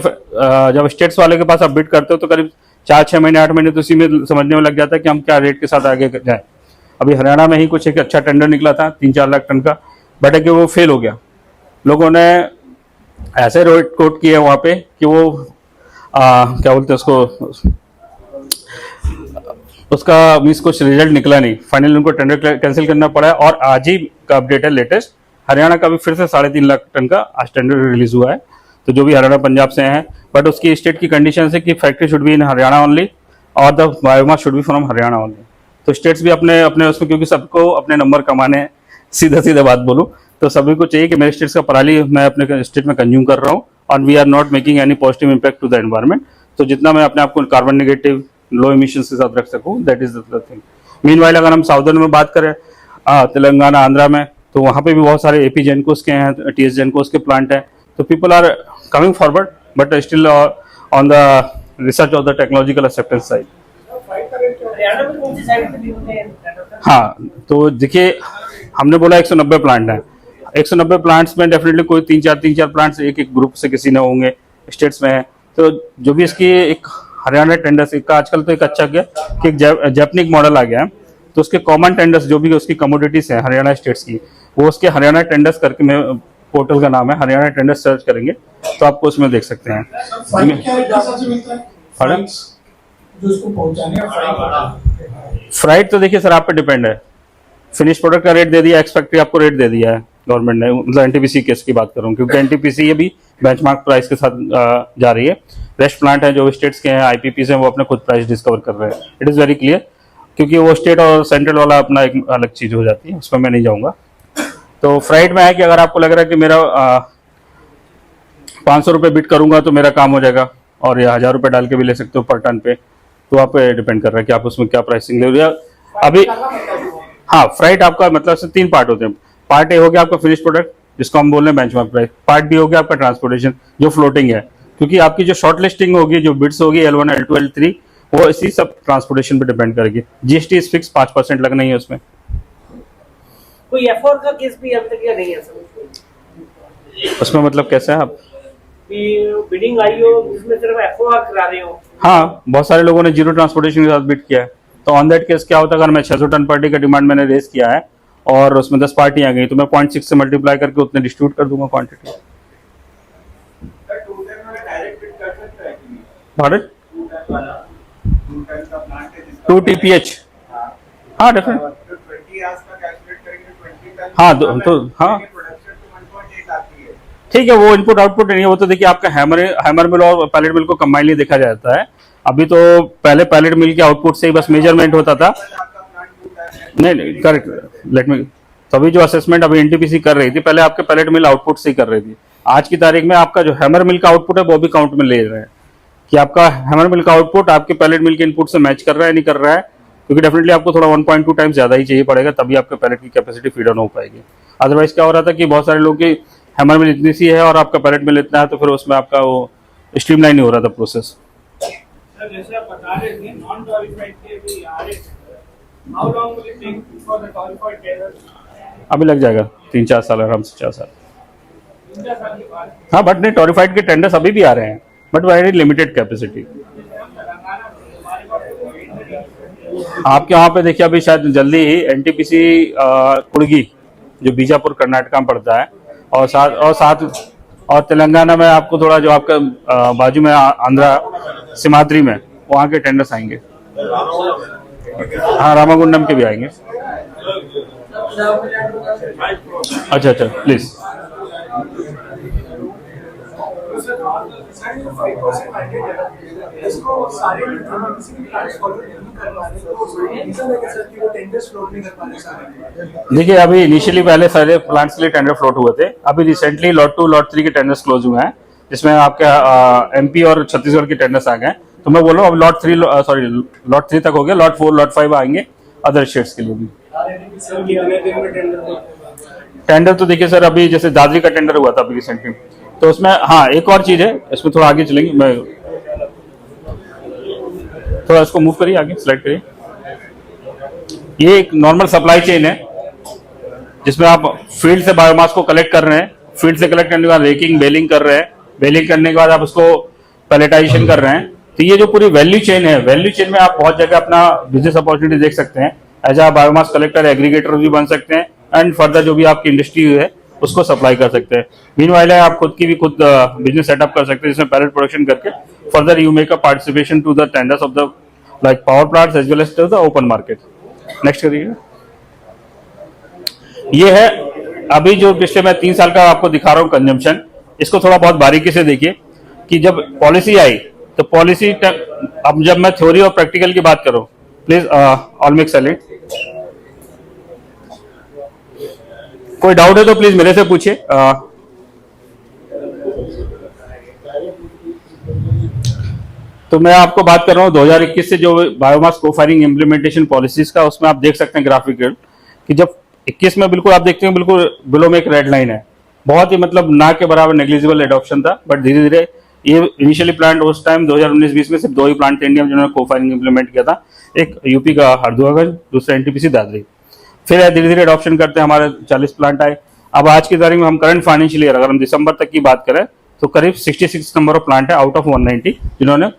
जब स्टेट्स वाले के पास आप बिड करते हो तो करीब 4-6 महीने 8 महीने तो उसी में समझने में लग जाता है कि हम क्या रेट के साथ आगे जाएं। अभी हरियाणा में ही कुछ एक अच्छा टेंडर निकला था 3-4 लाख टन का, बट कि वो फेल हो गया, लोगों ने ऐसे रेट कोट किए वहां पे कि वो क्या बोलते हैं उसको, उसका मीन्स कुछ रिजल्ट निकला नहीं, फाइनली उनको टेंडर कैंसिल करना पड़ा है। और आज ही का अपडेट है लेटेस्ट, हरियाणा का भी फिर से 3.5 लाख टन का आज टेंडर रिलीज हुआ है, तो जो भी हरियाणा पंजाब से हैं, बट उसकी स्टेट की कंडीशन है कि factory should be in Haryana only और the biomass should be from Haryana only. तो स्टेट्स भी अपने अपने उसमें, क्योंकि सबको अपने नंबर कमाने हैं, सीधा बात बोलूं तो सभी को चाहिए कि मेरे स्टेट्स का पराली मैं अपने स्टेट में कंज्यूम कर रहा हूँ और we are not making any positive impact to the environment, तो जितना मैं अपने आप को कार्बन नेगेटिव लो इमिशन के साथ रख सकूं, that is the thing. Meanwhile अगर हम साउदर्न में बात करें तेलंगाना आंध्रा में, तो वहाँ पे भी बहुत सारे एपी जेनकोस के हैं, टीएस जेनकोस के प्लांट हैं, तो people are coming forward but still on the research of the technological acceptance side. Haryana में कौन सी साइड पे भी होते हैं? हाँ, तो देखिए हमने बोला 190 प्लांट हैं, 190 प्लांट्स में डेफिनेटली कोई 3-4 प्लांट्स एक ग्रुप से किसी ने होंगे स्टेट्स में है, तो जो भी इसकी एक हरियाणा टेंडर्स का आजकल तो एक अच्छा गया कि एक जैपनिक मॉडल आ गया है, तो उसके कॉमन टेंडर्स जो भी उसकी कमोडिटीज हैं हरियाणा स्टेट्स की, वो उसके हरियाणा टेंडर्स करके मैं पोर्टल का नाम है हरियाणा टेंडर्स, सर्च करेंगे तो आपको उसमें देख सकते हैं। फ्राइट तो देखिए सर आप पे डिपेंड है, फिनिश प्रोडक्ट का रेट दे दिया, एक्स फैक्ट्री आपको रेट दे दिया है गवर्नमेंट ने, मतलब एनटीपीसी केस की बात करूं, क्योंकि एनटीपीसी ये भी बेंचमार्क प्राइस के साथ जा रही है। रेस्ट प्लांट है जो स्टेट्स के हैं, आईपीपीस हैं, वो अपने खुद प्राइस डिस्कवर कर रहे हैं, इट इज़ वेरी क्लियर, क्योंकि वो स्टेट और सेंट्रल वाला अपना एक अलग चीज हो जाती है, उसमें मैं नहीं जाऊंगा। तो फ्राइट में है कि अगर आपको लग रहा है कि मेरा 500 रुपये बिट करूंगा तो मेरा काम हो जाएगा, और या 1000 रुपये डाल के भी ले सकते हो पर टन पे, तो आप पे डिपेंड कर रहा है कि आप उसमें क्या प्राइसिंग ले रहे हो। अभी हाँ, फ्राइट आपका मतलब से 3 पार्ट होते हैं। पार्ट ए हो गया आपका फिनिश प्रोडक्ट जिसको हम बोल रहे हैं बेंचमार्क प्राइस, पार्ट बी हो गया आपका ट्रांसपोर्टेशन जो फ्लोटिंग है, क्योंकि आपकी जो शॉर्ट लिस्टिंग होगी, जो बिड्स होगी L1 L2 L3, वो इसी सब ट्रांसपोर्टेशन पे डिपेंड करेगी। जीएसटी इस फिक्स 5% लगना ही है उसमें। कोई एफओआर का केस भी अब तक या नहीं है उसमें मतलब कैसे है आप बिडिंग आई हो उसमें सिर्फ एफओआर करा रहे हो? हाँ, बहुत सारे लोगों ने जीरो ट्रांसपोर्टेशन के साथ बिड किया है, तो ऑन दैट केस क्या होता है, अगर मैं 600 टन पर डे का डिमांड मैंने रेस किया है और उसमें 10 पार्टी आ गई, तो मैं 0.6 से मल्टीप्लाई करके उतने डिस्ट्रीब्यूट कर दूंगा क्वांटिटी। भारत 2 TPH, हाँ डेफिनेट, हाँ तो हाँ ठीक है, वो इनपुट आउटपुट नहीं है, वो तो देखिए आपका हैमर मिल और पैलेट मिल को कंबाइनली देखा जाता है। अभी तो पहले पैलेट मिल के आउटपुट से ही बस मेजरमेंट होता था, नहीं करेक्ट, लेट मी, तभी जो असेसमेंट अभी एनटीपीसी कर रही थी, पहले आपके पैलेट मिल आउटपुट से ही कर रही थी। आज की तारीख में आपका जो हैमर मिल का आउटपुट है वो भी काउंट में ले रहे हैं कि आपका हैमर मिल का आउटपुट आपके पैलेट मिल के इनपुट से मैच कर रहा है नहीं कर रहा है, क्योंकि डेफिनेटली आपको थोड़ा 1.2 टाइम्स ज्यादा ही चाहिए पड़ेगा, तभी आपके पैलेट की कैपेसिटी फीड ऑन हो पाएगी। अदरवाइज क्या हो रहा था कि बहुत सारे लोग की हैमर मिल इतनी सी है और आपका पैलेट मिल इतना है, तो फिर उसमें आपका वो स्ट्रीमलाइन नहीं हो रहा था प्रोसेस। जैसे आप बता रहे थे नॉन क्वालिफाइड के भी आ रहे थे, how long will it take for the qualified tenders? अभी लग जाएगा 3-4 साल, आराम से 4 साल। 3 साल के बाद? हाँ, बट नहीं, क्वालिफाइड के टेंडर्स अभी भी आ रहे हैं, बट वेरी लिमिटेड कैपेसिटी। आपके वहाँ पे देखिए अभी शायद जल्दी ही एनटीपीसी कुड़गी जो बीजापुर कर्नाटका में पड़ता है, और तेलंगाना में आपको थोड़ा जो आपका बाजू में आंध्रा सिमाद्री में वहाँ के टेंडर्स आएंगे। हाँ, रामागुंडम के भी आएंगे। अच्छा प्लीज। तो सर सर 5% मैंडेट है, इसको सारे किसी भी प्लांट्स फॉलो नहीं कर पा रहे, तो रीजन है कि सर कि वो टेंडर्स फ्लोट नहीं कर पा रहे सारे। देखिए, अभी इनिशियली पहले सारे प्लांट्स के लिए टेंडर फ्लोट हुए थे, अभी रिसेंटली लॉट 2 लॉट 3 के टेंडर्स क्लोज हुए हैं, जिसमें आपके एमपी और छत्तीसगढ़ के टेंडर्स आ गए हैं। तो मैं बोल रहा हूँ अब लॉट 3 तक हो गया, लॉट 4 लॉट 5 आएंगे अदर स्टेट्स के लिए भी। सर कितने दिन में टेंडर? टेंडर तो देखिए सर, अभी जैसे दादरी का टेंडर हुआ था अभी रिसेंटली, तो उसमें हाँ एक और चीज है, इसमें थोड़ा आगे चलेंगे, मैं थोड़ा इसको मूव करिए, आगे स्लाइड करिए। ये एक नॉर्मल सप्लाई चेन है जिसमें आप फील्ड से बायोमास को कलेक्ट कर रहे हैं, फील्ड से कलेक्ट करने के बाद रेकिंग बेलिंग कर रहे हैं, बेलिंग करने के बाद आप उसको पैलेटाइजेशन कर रहे हैं। तो ये जो पूरी वैल्यू चेन है, वैल्यू चेन में आप बहुत जगह अपना बिजनेस अपॉर्चुनिटी देख सकते हैं। एज आ बायोमास कलेक्टर एग्रीगेटर भी बन सकते हैं, एंड फर्दर जो भी आपकी इंडस्ट्री है उसको सप्लाई कर सकते हैं। मीनवाइल आप खुद बिजनेस सेटअप कर सकते हैं, जिसमें पैलेट प्रोडक्शन करके further you make a participation to the tenders of the like power plants as well as to the open market. Next करिए। ये है अभी जो पिछले मैं 3 साल का आपको दिखा रहा हूँ कंजम्पशन, इसको थोड़ा बहुत बारीकी से देखिए कि जब पॉलिसी आई तो पॉलिसी, अब जब मैं थ्योरी और प्रैक्टिकल की बात करूं, प्लीज ऑल मेक साइलेंट। कोई डाउट है तो प्लीज मेरे से पूछिए। तो मैं आपको बात कर रहा हूं 2021 से जो बायोमास को फायरिंग इम्प्लीमेंटेशन पॉलिसीज का, उसमें आप देख सकते हैं ग्राफिकल कि जब 21 में बिल्कुल आप देखते हैं बिल्कुल बिलो में एक रेड लाइन है, बहुत ही मतलब ना के बराबर नेग्लिजिबल एडॉप्शन था। बट धीरे धीरे ये इनिशियली प्लांट उस टाइम 2019-20 में सिर्फ 2 ही प्लांट थे इंडिया में जिन्होंने को फायरिंग इंप्लीमेंट किया था, एक यूपी का हरदुआगंज, दूसरा एनटीपीसी दादरी। फिर धीरे धीरे एडॉप्शन करते हमारे 40 प्लांट आए। अब आज की तारीख में हम करंट फाइनेंशियल ईयर अगर हम दिसंबर तक की बात करें तो करीब 66 नंबर ऑफ प्लांट है आउट ऑफ 190 जिन्होंने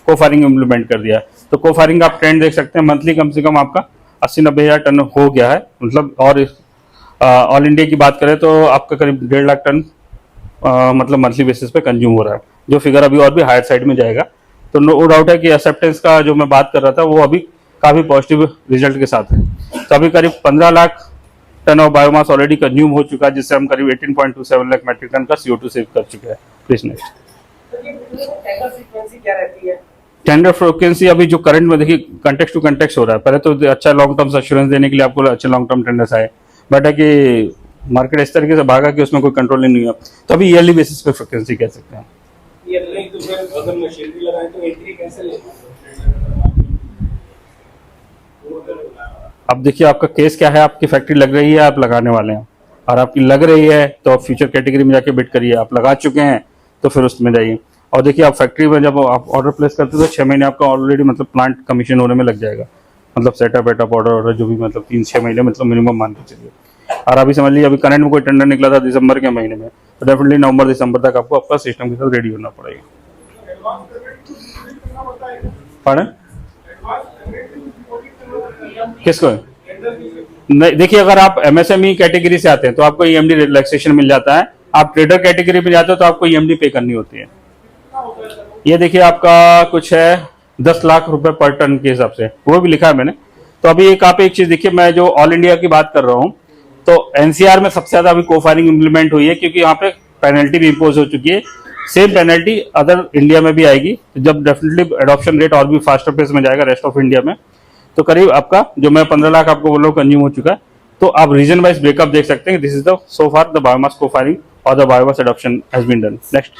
को फायरिंग इंप्लीमेंट कर दिया। तो को फायरिंग का आप ट्रेंड देख सकते हैं, मंथली कम से कम आपका 80-90 हजार टन हो गया है, मतलब। और ऑल इंडिया की बात करें तो आपका करीब 1.5 लाख टन मतलब मंथली बेसिस पे कंज्यूम हो रहा है, जो फिगर अभी और भी हायर साइड में जाएगा। तो नो डाउट है कि एक्सेप्टेंस का जो मैं बात कर रहा था वो अभी काफी पॉजिटिव रिजल्ट के साथ है। तो अभी करीब 15 lakh ton of biomass already consume हो चुका है, जिससे हम करीब 18.27 लाख मेट्रिक टन का CO2 सेव कर चुके हैं। Please next. टेंडर फ्रीक्वेंसी क्या रहती है? टेंडर फ्रीक्वेंसी अभी जो करंट में देखिए कंटेक्स्ट टू कंटेक्स्ट हो रहा है। पहले तो अच्छा लॉन्ग टर्म एश्योरेंस देने के लिए आपको अच्छे लॉन्ग टर्म टेंडर्स आए, बट है कि मार्केट इस तरीके से भागा कि उसमें कोई कंट्रोल नहीं हुआ, तो अभी ईयरली बेसिस पे फ्रीक्वेंसी कह सकते हैं। ये नहीं तो फिर अगर मशीनरी लगाए तो एंट्री कैसे ले? अब देखिए आपका केस क्या है, आपकी फैक्ट्री लग रही है, आप लगाने वाले हैं, और आपकी लग रही है तो आप फ्यूचर कैटेगरी में जाके बिड करिए। आप लगा चुके हैं तो फिर उसमें जाइए। और देखिए आप फैक्ट्री में जब आप ऑर्डर प्लेस करते हो तो 6 महीने आपका ऑलरेडी मतलब प्लांट कमीशन होने में लग जाएगा, मतलब सेटअप वेटअप ऑर्डर जो भी मतलब 3-6 महीने मतलब मिनिमम मान के चलिए। और अभी समझ लीजिए अभी करंट में कोई टेंडर निकला था दिसंबर के महीने में, तो डेफिनेटली नवंबर दिसंबर तक आपको आपका सिस्टम के साथ रेडी होना पड़ेगा। पढ़ें किसको? नहीं, देखिए अगर आप MSME कैटेगरी से आते हैं तो आपको EMD रिलैक्सेशन मिल जाता है। आप ट्रेडर कैटेगरी में जाते हो तो आपको EMD पे करनी होती है। ये देखिए आपका कुछ है 10 लाख रुपए पर टन के हिसाब से, वो भी लिखा है मैंने। तो अभी एक चीज देखिए, मैं जो ऑल इंडिया की बात कर रहा हूँ तो NCR में सबसे ज्यादा अभी को फायरिंग इंप्लीमेंट हुई है, क्योंकि यहाँ पे पेनल्टी भी इम्पोज हो चुकी है। सेम पेनल्टी अदर इंडिया में भी आएगी, तो जब डेफिनेटली एडॉप्शन रेट और भी फास्टर पेस में जाएगा रेस्ट ऑफ इंडिया में, तो करीब आपका जो मैं 15 लाख आपको बोल रहा हूँ कंज्यूम हो चुका है। तो आप रीजन वाइज ब्रेकअप देख सकते हैं। This is the so far the biomass को फायरिंग और the biomass adoption has been done. Next,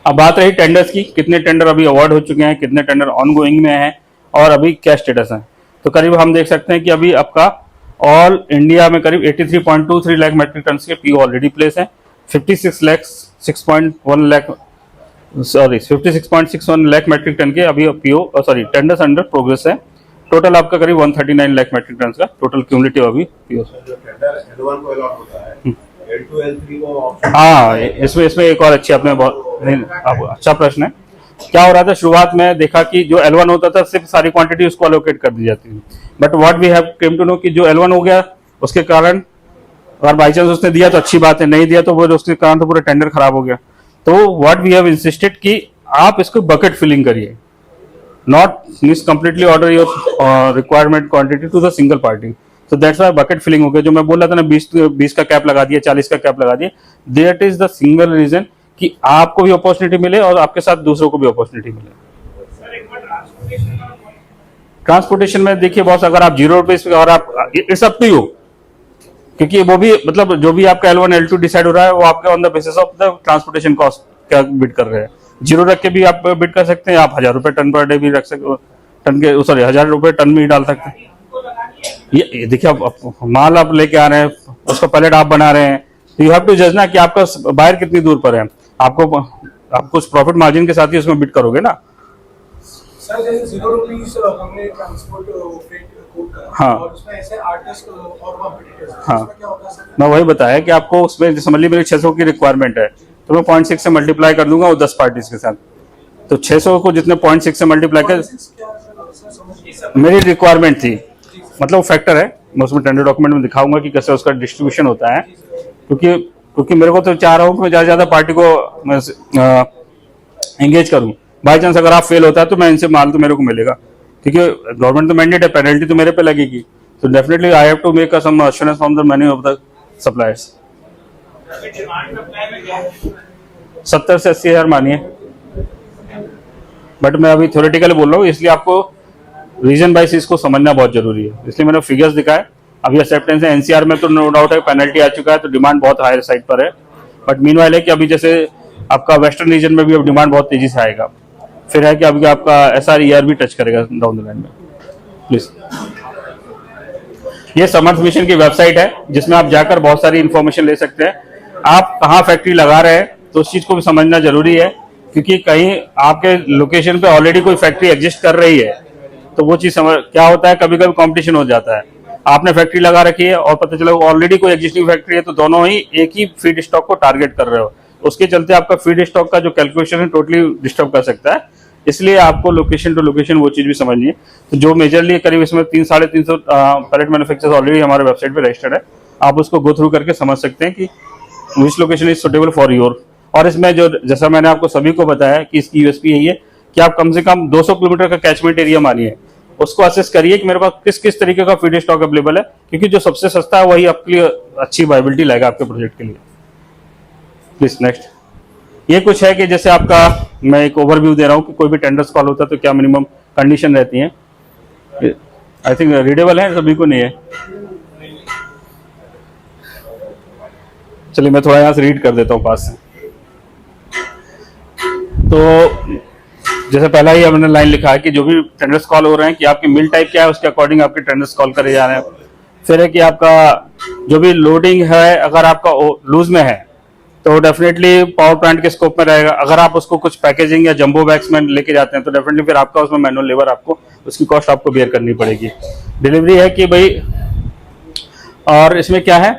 अब बात रही टेंडर्स की, कितने टेंडर अभी अवार्ड हो चुके हैं, कितने टेंडर ऑनगोइंग में हैं और अभी क्या स्टेटस है। तो करीब हम देख सकते हैं कि अभी आपका ऑल इंडिया में करीब 83.23 लाख मेट्रिक टन के PO ऑलरेडी प्लेस है। 56.61 लाख मेट्रिक टन के अभी टेंडर्स अंडर प्रोग्रेस है। टोटल आपका करीब 139 लाख मेट्रिक टन का टोटल क्यूमुलेटिव अभी PO। हाँ, इसमें एक और अच्छी आपने बहुत अच्छा प्रश्न है। क्या हो रहा था, शुरुआत में देखा कि जो L1 होता था सिर्फ सारी क्वांटिटी उसको अलोकेट कर दी जाती थी, but what we have came to know कि जो L1 हो गया उसके कारण अगर बाई चांस उसने दिया तो अच्छी बात है, नहीं दिया तो वो उसके कारण तो पूरा टेंडर खराब हो गया। तो व्हाट वी हैव इंसिस्टेड कि आप इसको बकेट फिलिंग करिए, not means completely order your requirement quantity to the single party. तो दैट्स व्हाई बकेट फिलिंग हो गया। जो मैं बोल रहा था ना 20 का कैप लगा दिया, 40 का कैप लगा दिया, that is the single reason कि आपको भी अपॉर्चुनिटी मिले और आपके साथ दूसरों को भी अपॉर्चुनिटी मिले। ट्रांसपोर्टेशन में देखिए बॉस, अगर आप 0 रुपीज और आप इट्स अप टू यू, क्योंकि वो भी मतलब जो भी आपका L1 L2 डिसाइड हो रहा है वो आपके on the basis of the transportation cost क्या बिड कर रहे हैं। 0 रख के भी आप बिड कर सकते हैं, आप 1000 रुपए टन पर डे भी रख सकते, टन के सॉरी 1000 रुपए टन भी डाल सकते हैं। ये देखिए आप माल आप लेके आ रहे हैं, उसका पैलेट आप बना रहे हैं, तो यू हैव टू जज ना कि आपका बायर कितनी दूर पर है। आपको उस प्रॉफिट मार्जिन के साथ ही उसमें बिड करोगे ना। सर जैसे 0 रुपीज हमने ट्रांसपोर्ट फ्रेट कोड करा, हाँ। और उसमें ऐसे आर्टिस्ट और कॉम्पिटिटर्स, हाँ। उसमें क्या होता है सर? मैं वही बताया कि आपको उसमें समझ लीजिए मेरी 600 की रिक्वायरमेंट है, तो मैं 0.6 से मल्टीप्लाई कर दूंगा वो 10 पार्टीज के साथ, तो 600 को जितने 0.6 से मल्टीप्लाई कर, मेरी रिक्वायरमेंट थी, मतलब फैक्टर है, मैं उसमें टेंडर डॉक्यूमेंट में दिखाऊंगा कि कैसे उसका डिस्ट्रीब्यूशन होता है, क्योंकि मेरे को तो चाह रहा हूँ कि मैं ज्यादा ज्यादा पार्टी को एंगेज करूँ। बाई चांस अगर आप फेल होता है तो मैं इनसे माल तो मेरे को मिलेगा, क्योंकि गवर्नमेंट तो मैंडेट है, पेनल्टी तो मेरे पे लगेगी, तो definitely I have to make some assurance from the many of the suppliers. 70 से 80 हजार मानिए, बट मैं अभी थ्योरेटिकली बोल रहा हूँ, इसलिए आपको रीजन वाइज इसको समझना बहुत जरूरी है, इसलिए मैंने फिगर्स दिखाए। अभी एक्सेप्टेंस है, एनसीआर में तो नो डाउट है पेनल्टी आ चुका है, तो डिमांड बहुत हायर साइड पर है, बट मीनवाइल है कि अभी जैसे आपका वेस्टर्न रीजन में भी अब डिमांड बहुत तेजी से आएगा, फिर है कि अभी आपका SRER भी टच करेगा डाउन द लाइन में। प्लीज, ये समर्थ मिशन की वेबसाइट है जिसमें आप जाकर बहुत सारी इंफॉर्मेशन ले सकते हैं। आप कहाँ फैक्ट्री लगा रहे हैं तो उस चीज को भी समझना जरूरी है, क्योंकि कहीं आपके लोकेशन पे ऑलरेडी कोई फैक्ट्री एग्जिस्ट कर रही है तो वो चीज समझ, क्या होता है कभी कभी कंपटीशन हो जाता है। आपने फैक्ट्री लगा रखी है और पता चला ऑलरेडी कोई एग्जिस्टिंग फैक्ट्री है, तो दोनों ही एक ही फीड स्टॉक को टारगेट कर रहे हो, उसके चलते आपका फीड स्टॉक का जो कैलकुलेशन है टोटली डिस्टर्ब कर सकता है। इसलिए आपको लोकेशन टू लोकेशन वो चीज भी समझनी है। तो जो मेजरली करीब इसमें 300-350 पैलेट मैन्युफैक्चरर्स ऑलरेडी हमारे वेबसाइट पे रजिस्टर्ड है, आप उसको गो थ्रू करके समझ सकते हैं कि विच location is suitable for your. और इसमें जो जैसा मैंने आपको सभी को बताया कि इसकी यूएसपी यही है कि आप कम से कम 200 किलोमीटर का कैचमेंट एरिया मानिए, उसको असेस करिए कि मेरे पास किस किस तरीके का फीड स्टॉक अवेलेबल है, क्योंकि जो सबसे सस्ता है वही आपके लिए अच्छी वायबिलिटी लाएगा आपके प्रोजेक्ट के लिए। Please next. ये कुछ है कि जैसे आपका मैं एक ओवरव्यू दे रहा हूँ कि कोई भी टेंडर्स कॉल होता है तो क्या मिनिमम कंडीशन रहती है। आई थिंक रीडेबल है, सभी को नहीं है। चलिए मैं थोड़ा यहाँ से रीड कर देता हूँ पास से। तो जैसे पहला ही हमने लाइन लिखा है कि जो भी टेंडर्स कॉल हो रहे हैं कि आपकी मिल टाइप क्या है उसके अकॉर्डिंग आपके टेंडर्स कॉल करे जा रहे हैं। फिर है कि आपका जो भी लोडिंग है अगर आपका लूज में है तो डेफिनेटली पावर प्लांट के स्कोप में रहेगा। अगर आप उसको कुछ पैकेजिंग या जंबो बैग्स में लेके जाते हैं तो डेफिनेटली फिर आपका उसमें मैनुअल लेबर आपको उसकी कॉस्ट आपको बेयर करनी पड़ेगी। डिलीवरी है कि भाई, और इसमें क्या है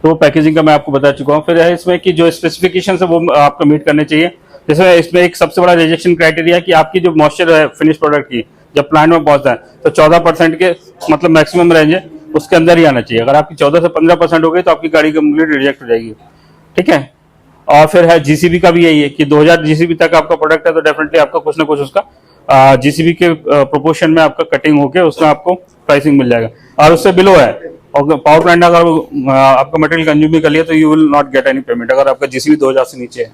तो पैकेजिंग का मैं आपको बता चुका हूँ। फिर है इसमें कि जो स्पेसिफिकेशन है वो आपको मीट करने चाहिए। जैसे इसमें एक सबसे बड़ा रिजेक्शन क्राइटेरिया कि आपकी जो मॉइस्चर है फिनिश प्रोडक्ट की जब प्लांट में पहुंचता है तो 14% के मतलब मैक्सिमम रेंज है उसके अंदर ही आना चाहिए। अगर आपकी 14 से 15% हो गई तो आपकी गाड़ी कंप्लीट रिजेक्ट हो जाएगी, ठीक है। और फिर है जीसीबी का भी यही है कि 2000 जीसीबी तक आपका प्रोडक्ट है तो डेफिनेटली आपका कुछ ना कुछ उसका जीसीबी के प्रोपोर्शन में आपका कटिंग होके उसमें आपको प्राइसिंग मिल जाएगा। और उससे बिलो है और पावर प्लांट अगर आपका मटेरियल कंज्यूम भी कर लिया तो you will not get any payment अगर आपका जीसीबी 2000 से नीचे है।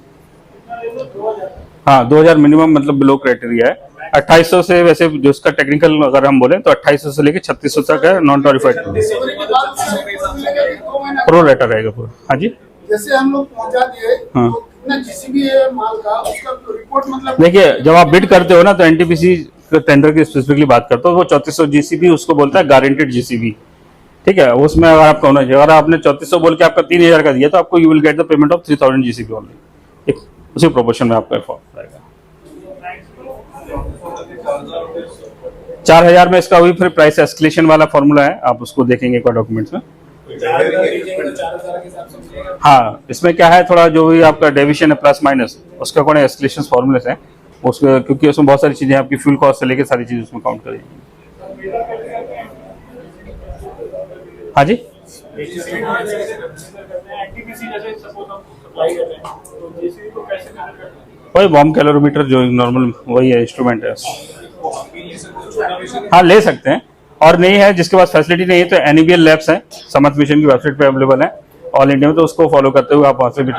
हाँ 2000 मिनिमम मतलब बिलो क्राइटेरिया है। 2800 से वैसे जो उसका टेक्निकल अगर हम बोले तो 2800 से लेके 3600 तक है नॉन टॉरिफाइड प्रो रेटर रहेगा पूरा। हाँ जी, जैसे हम लोग पहुंचा दिए हाँ। तो कितना जीसीबी है माल का उसका रिपोर्ट मतलब देखिए जब आप बिड करते हो ना तो एनटीपीसी टेंडर की स्पेसिफिकली बात करते हो वो 3400 जीसीबी उसको बोलता है गारंटेड जीसीबी, ठीक है। उसमें अगर आपका होना चाहिए, अगर आपने 3400 बोल के आपका 3000 का दिया तो आपको you will get the payment of 3000 GCB only, उसी प्रोपोर्शन में आपका एफर्ट रहेगा। 4000 में इसका वही फिर प्राइस एस्केलेशन वाला फॉर्मूला है, आप उसको देखेंगे एक बार डॉक्यूमेंट्स में। हाँ इसमें क्या है थोड़ा जो भी आपका डेविएशन है प्लस माइनस उसके अकॉर्डिंग एस्केलेशन फॉर्मूले हैं उसके, क्योंकि उसमें बहुत सारी चीजें आपकी फ्यूल कॉस्ट से लेके सारी चीज उसमें काउंट करेंगी। हाँ जी, वही वार्म कैलोरीमीटर जो नॉर्मल वही है इंस्ट्रूमेंट है। हाँ ले सकते हैं, और नहीं है जिसके पास फैसिलिटी नहीं है तो एनईबीएल लैब्स हैं समर्थ मिशन की वेबसाइट पे अवेलेबल है, ऑल इंडिया में, तो उसको फॉलो करते हुए आप वहाँ से भी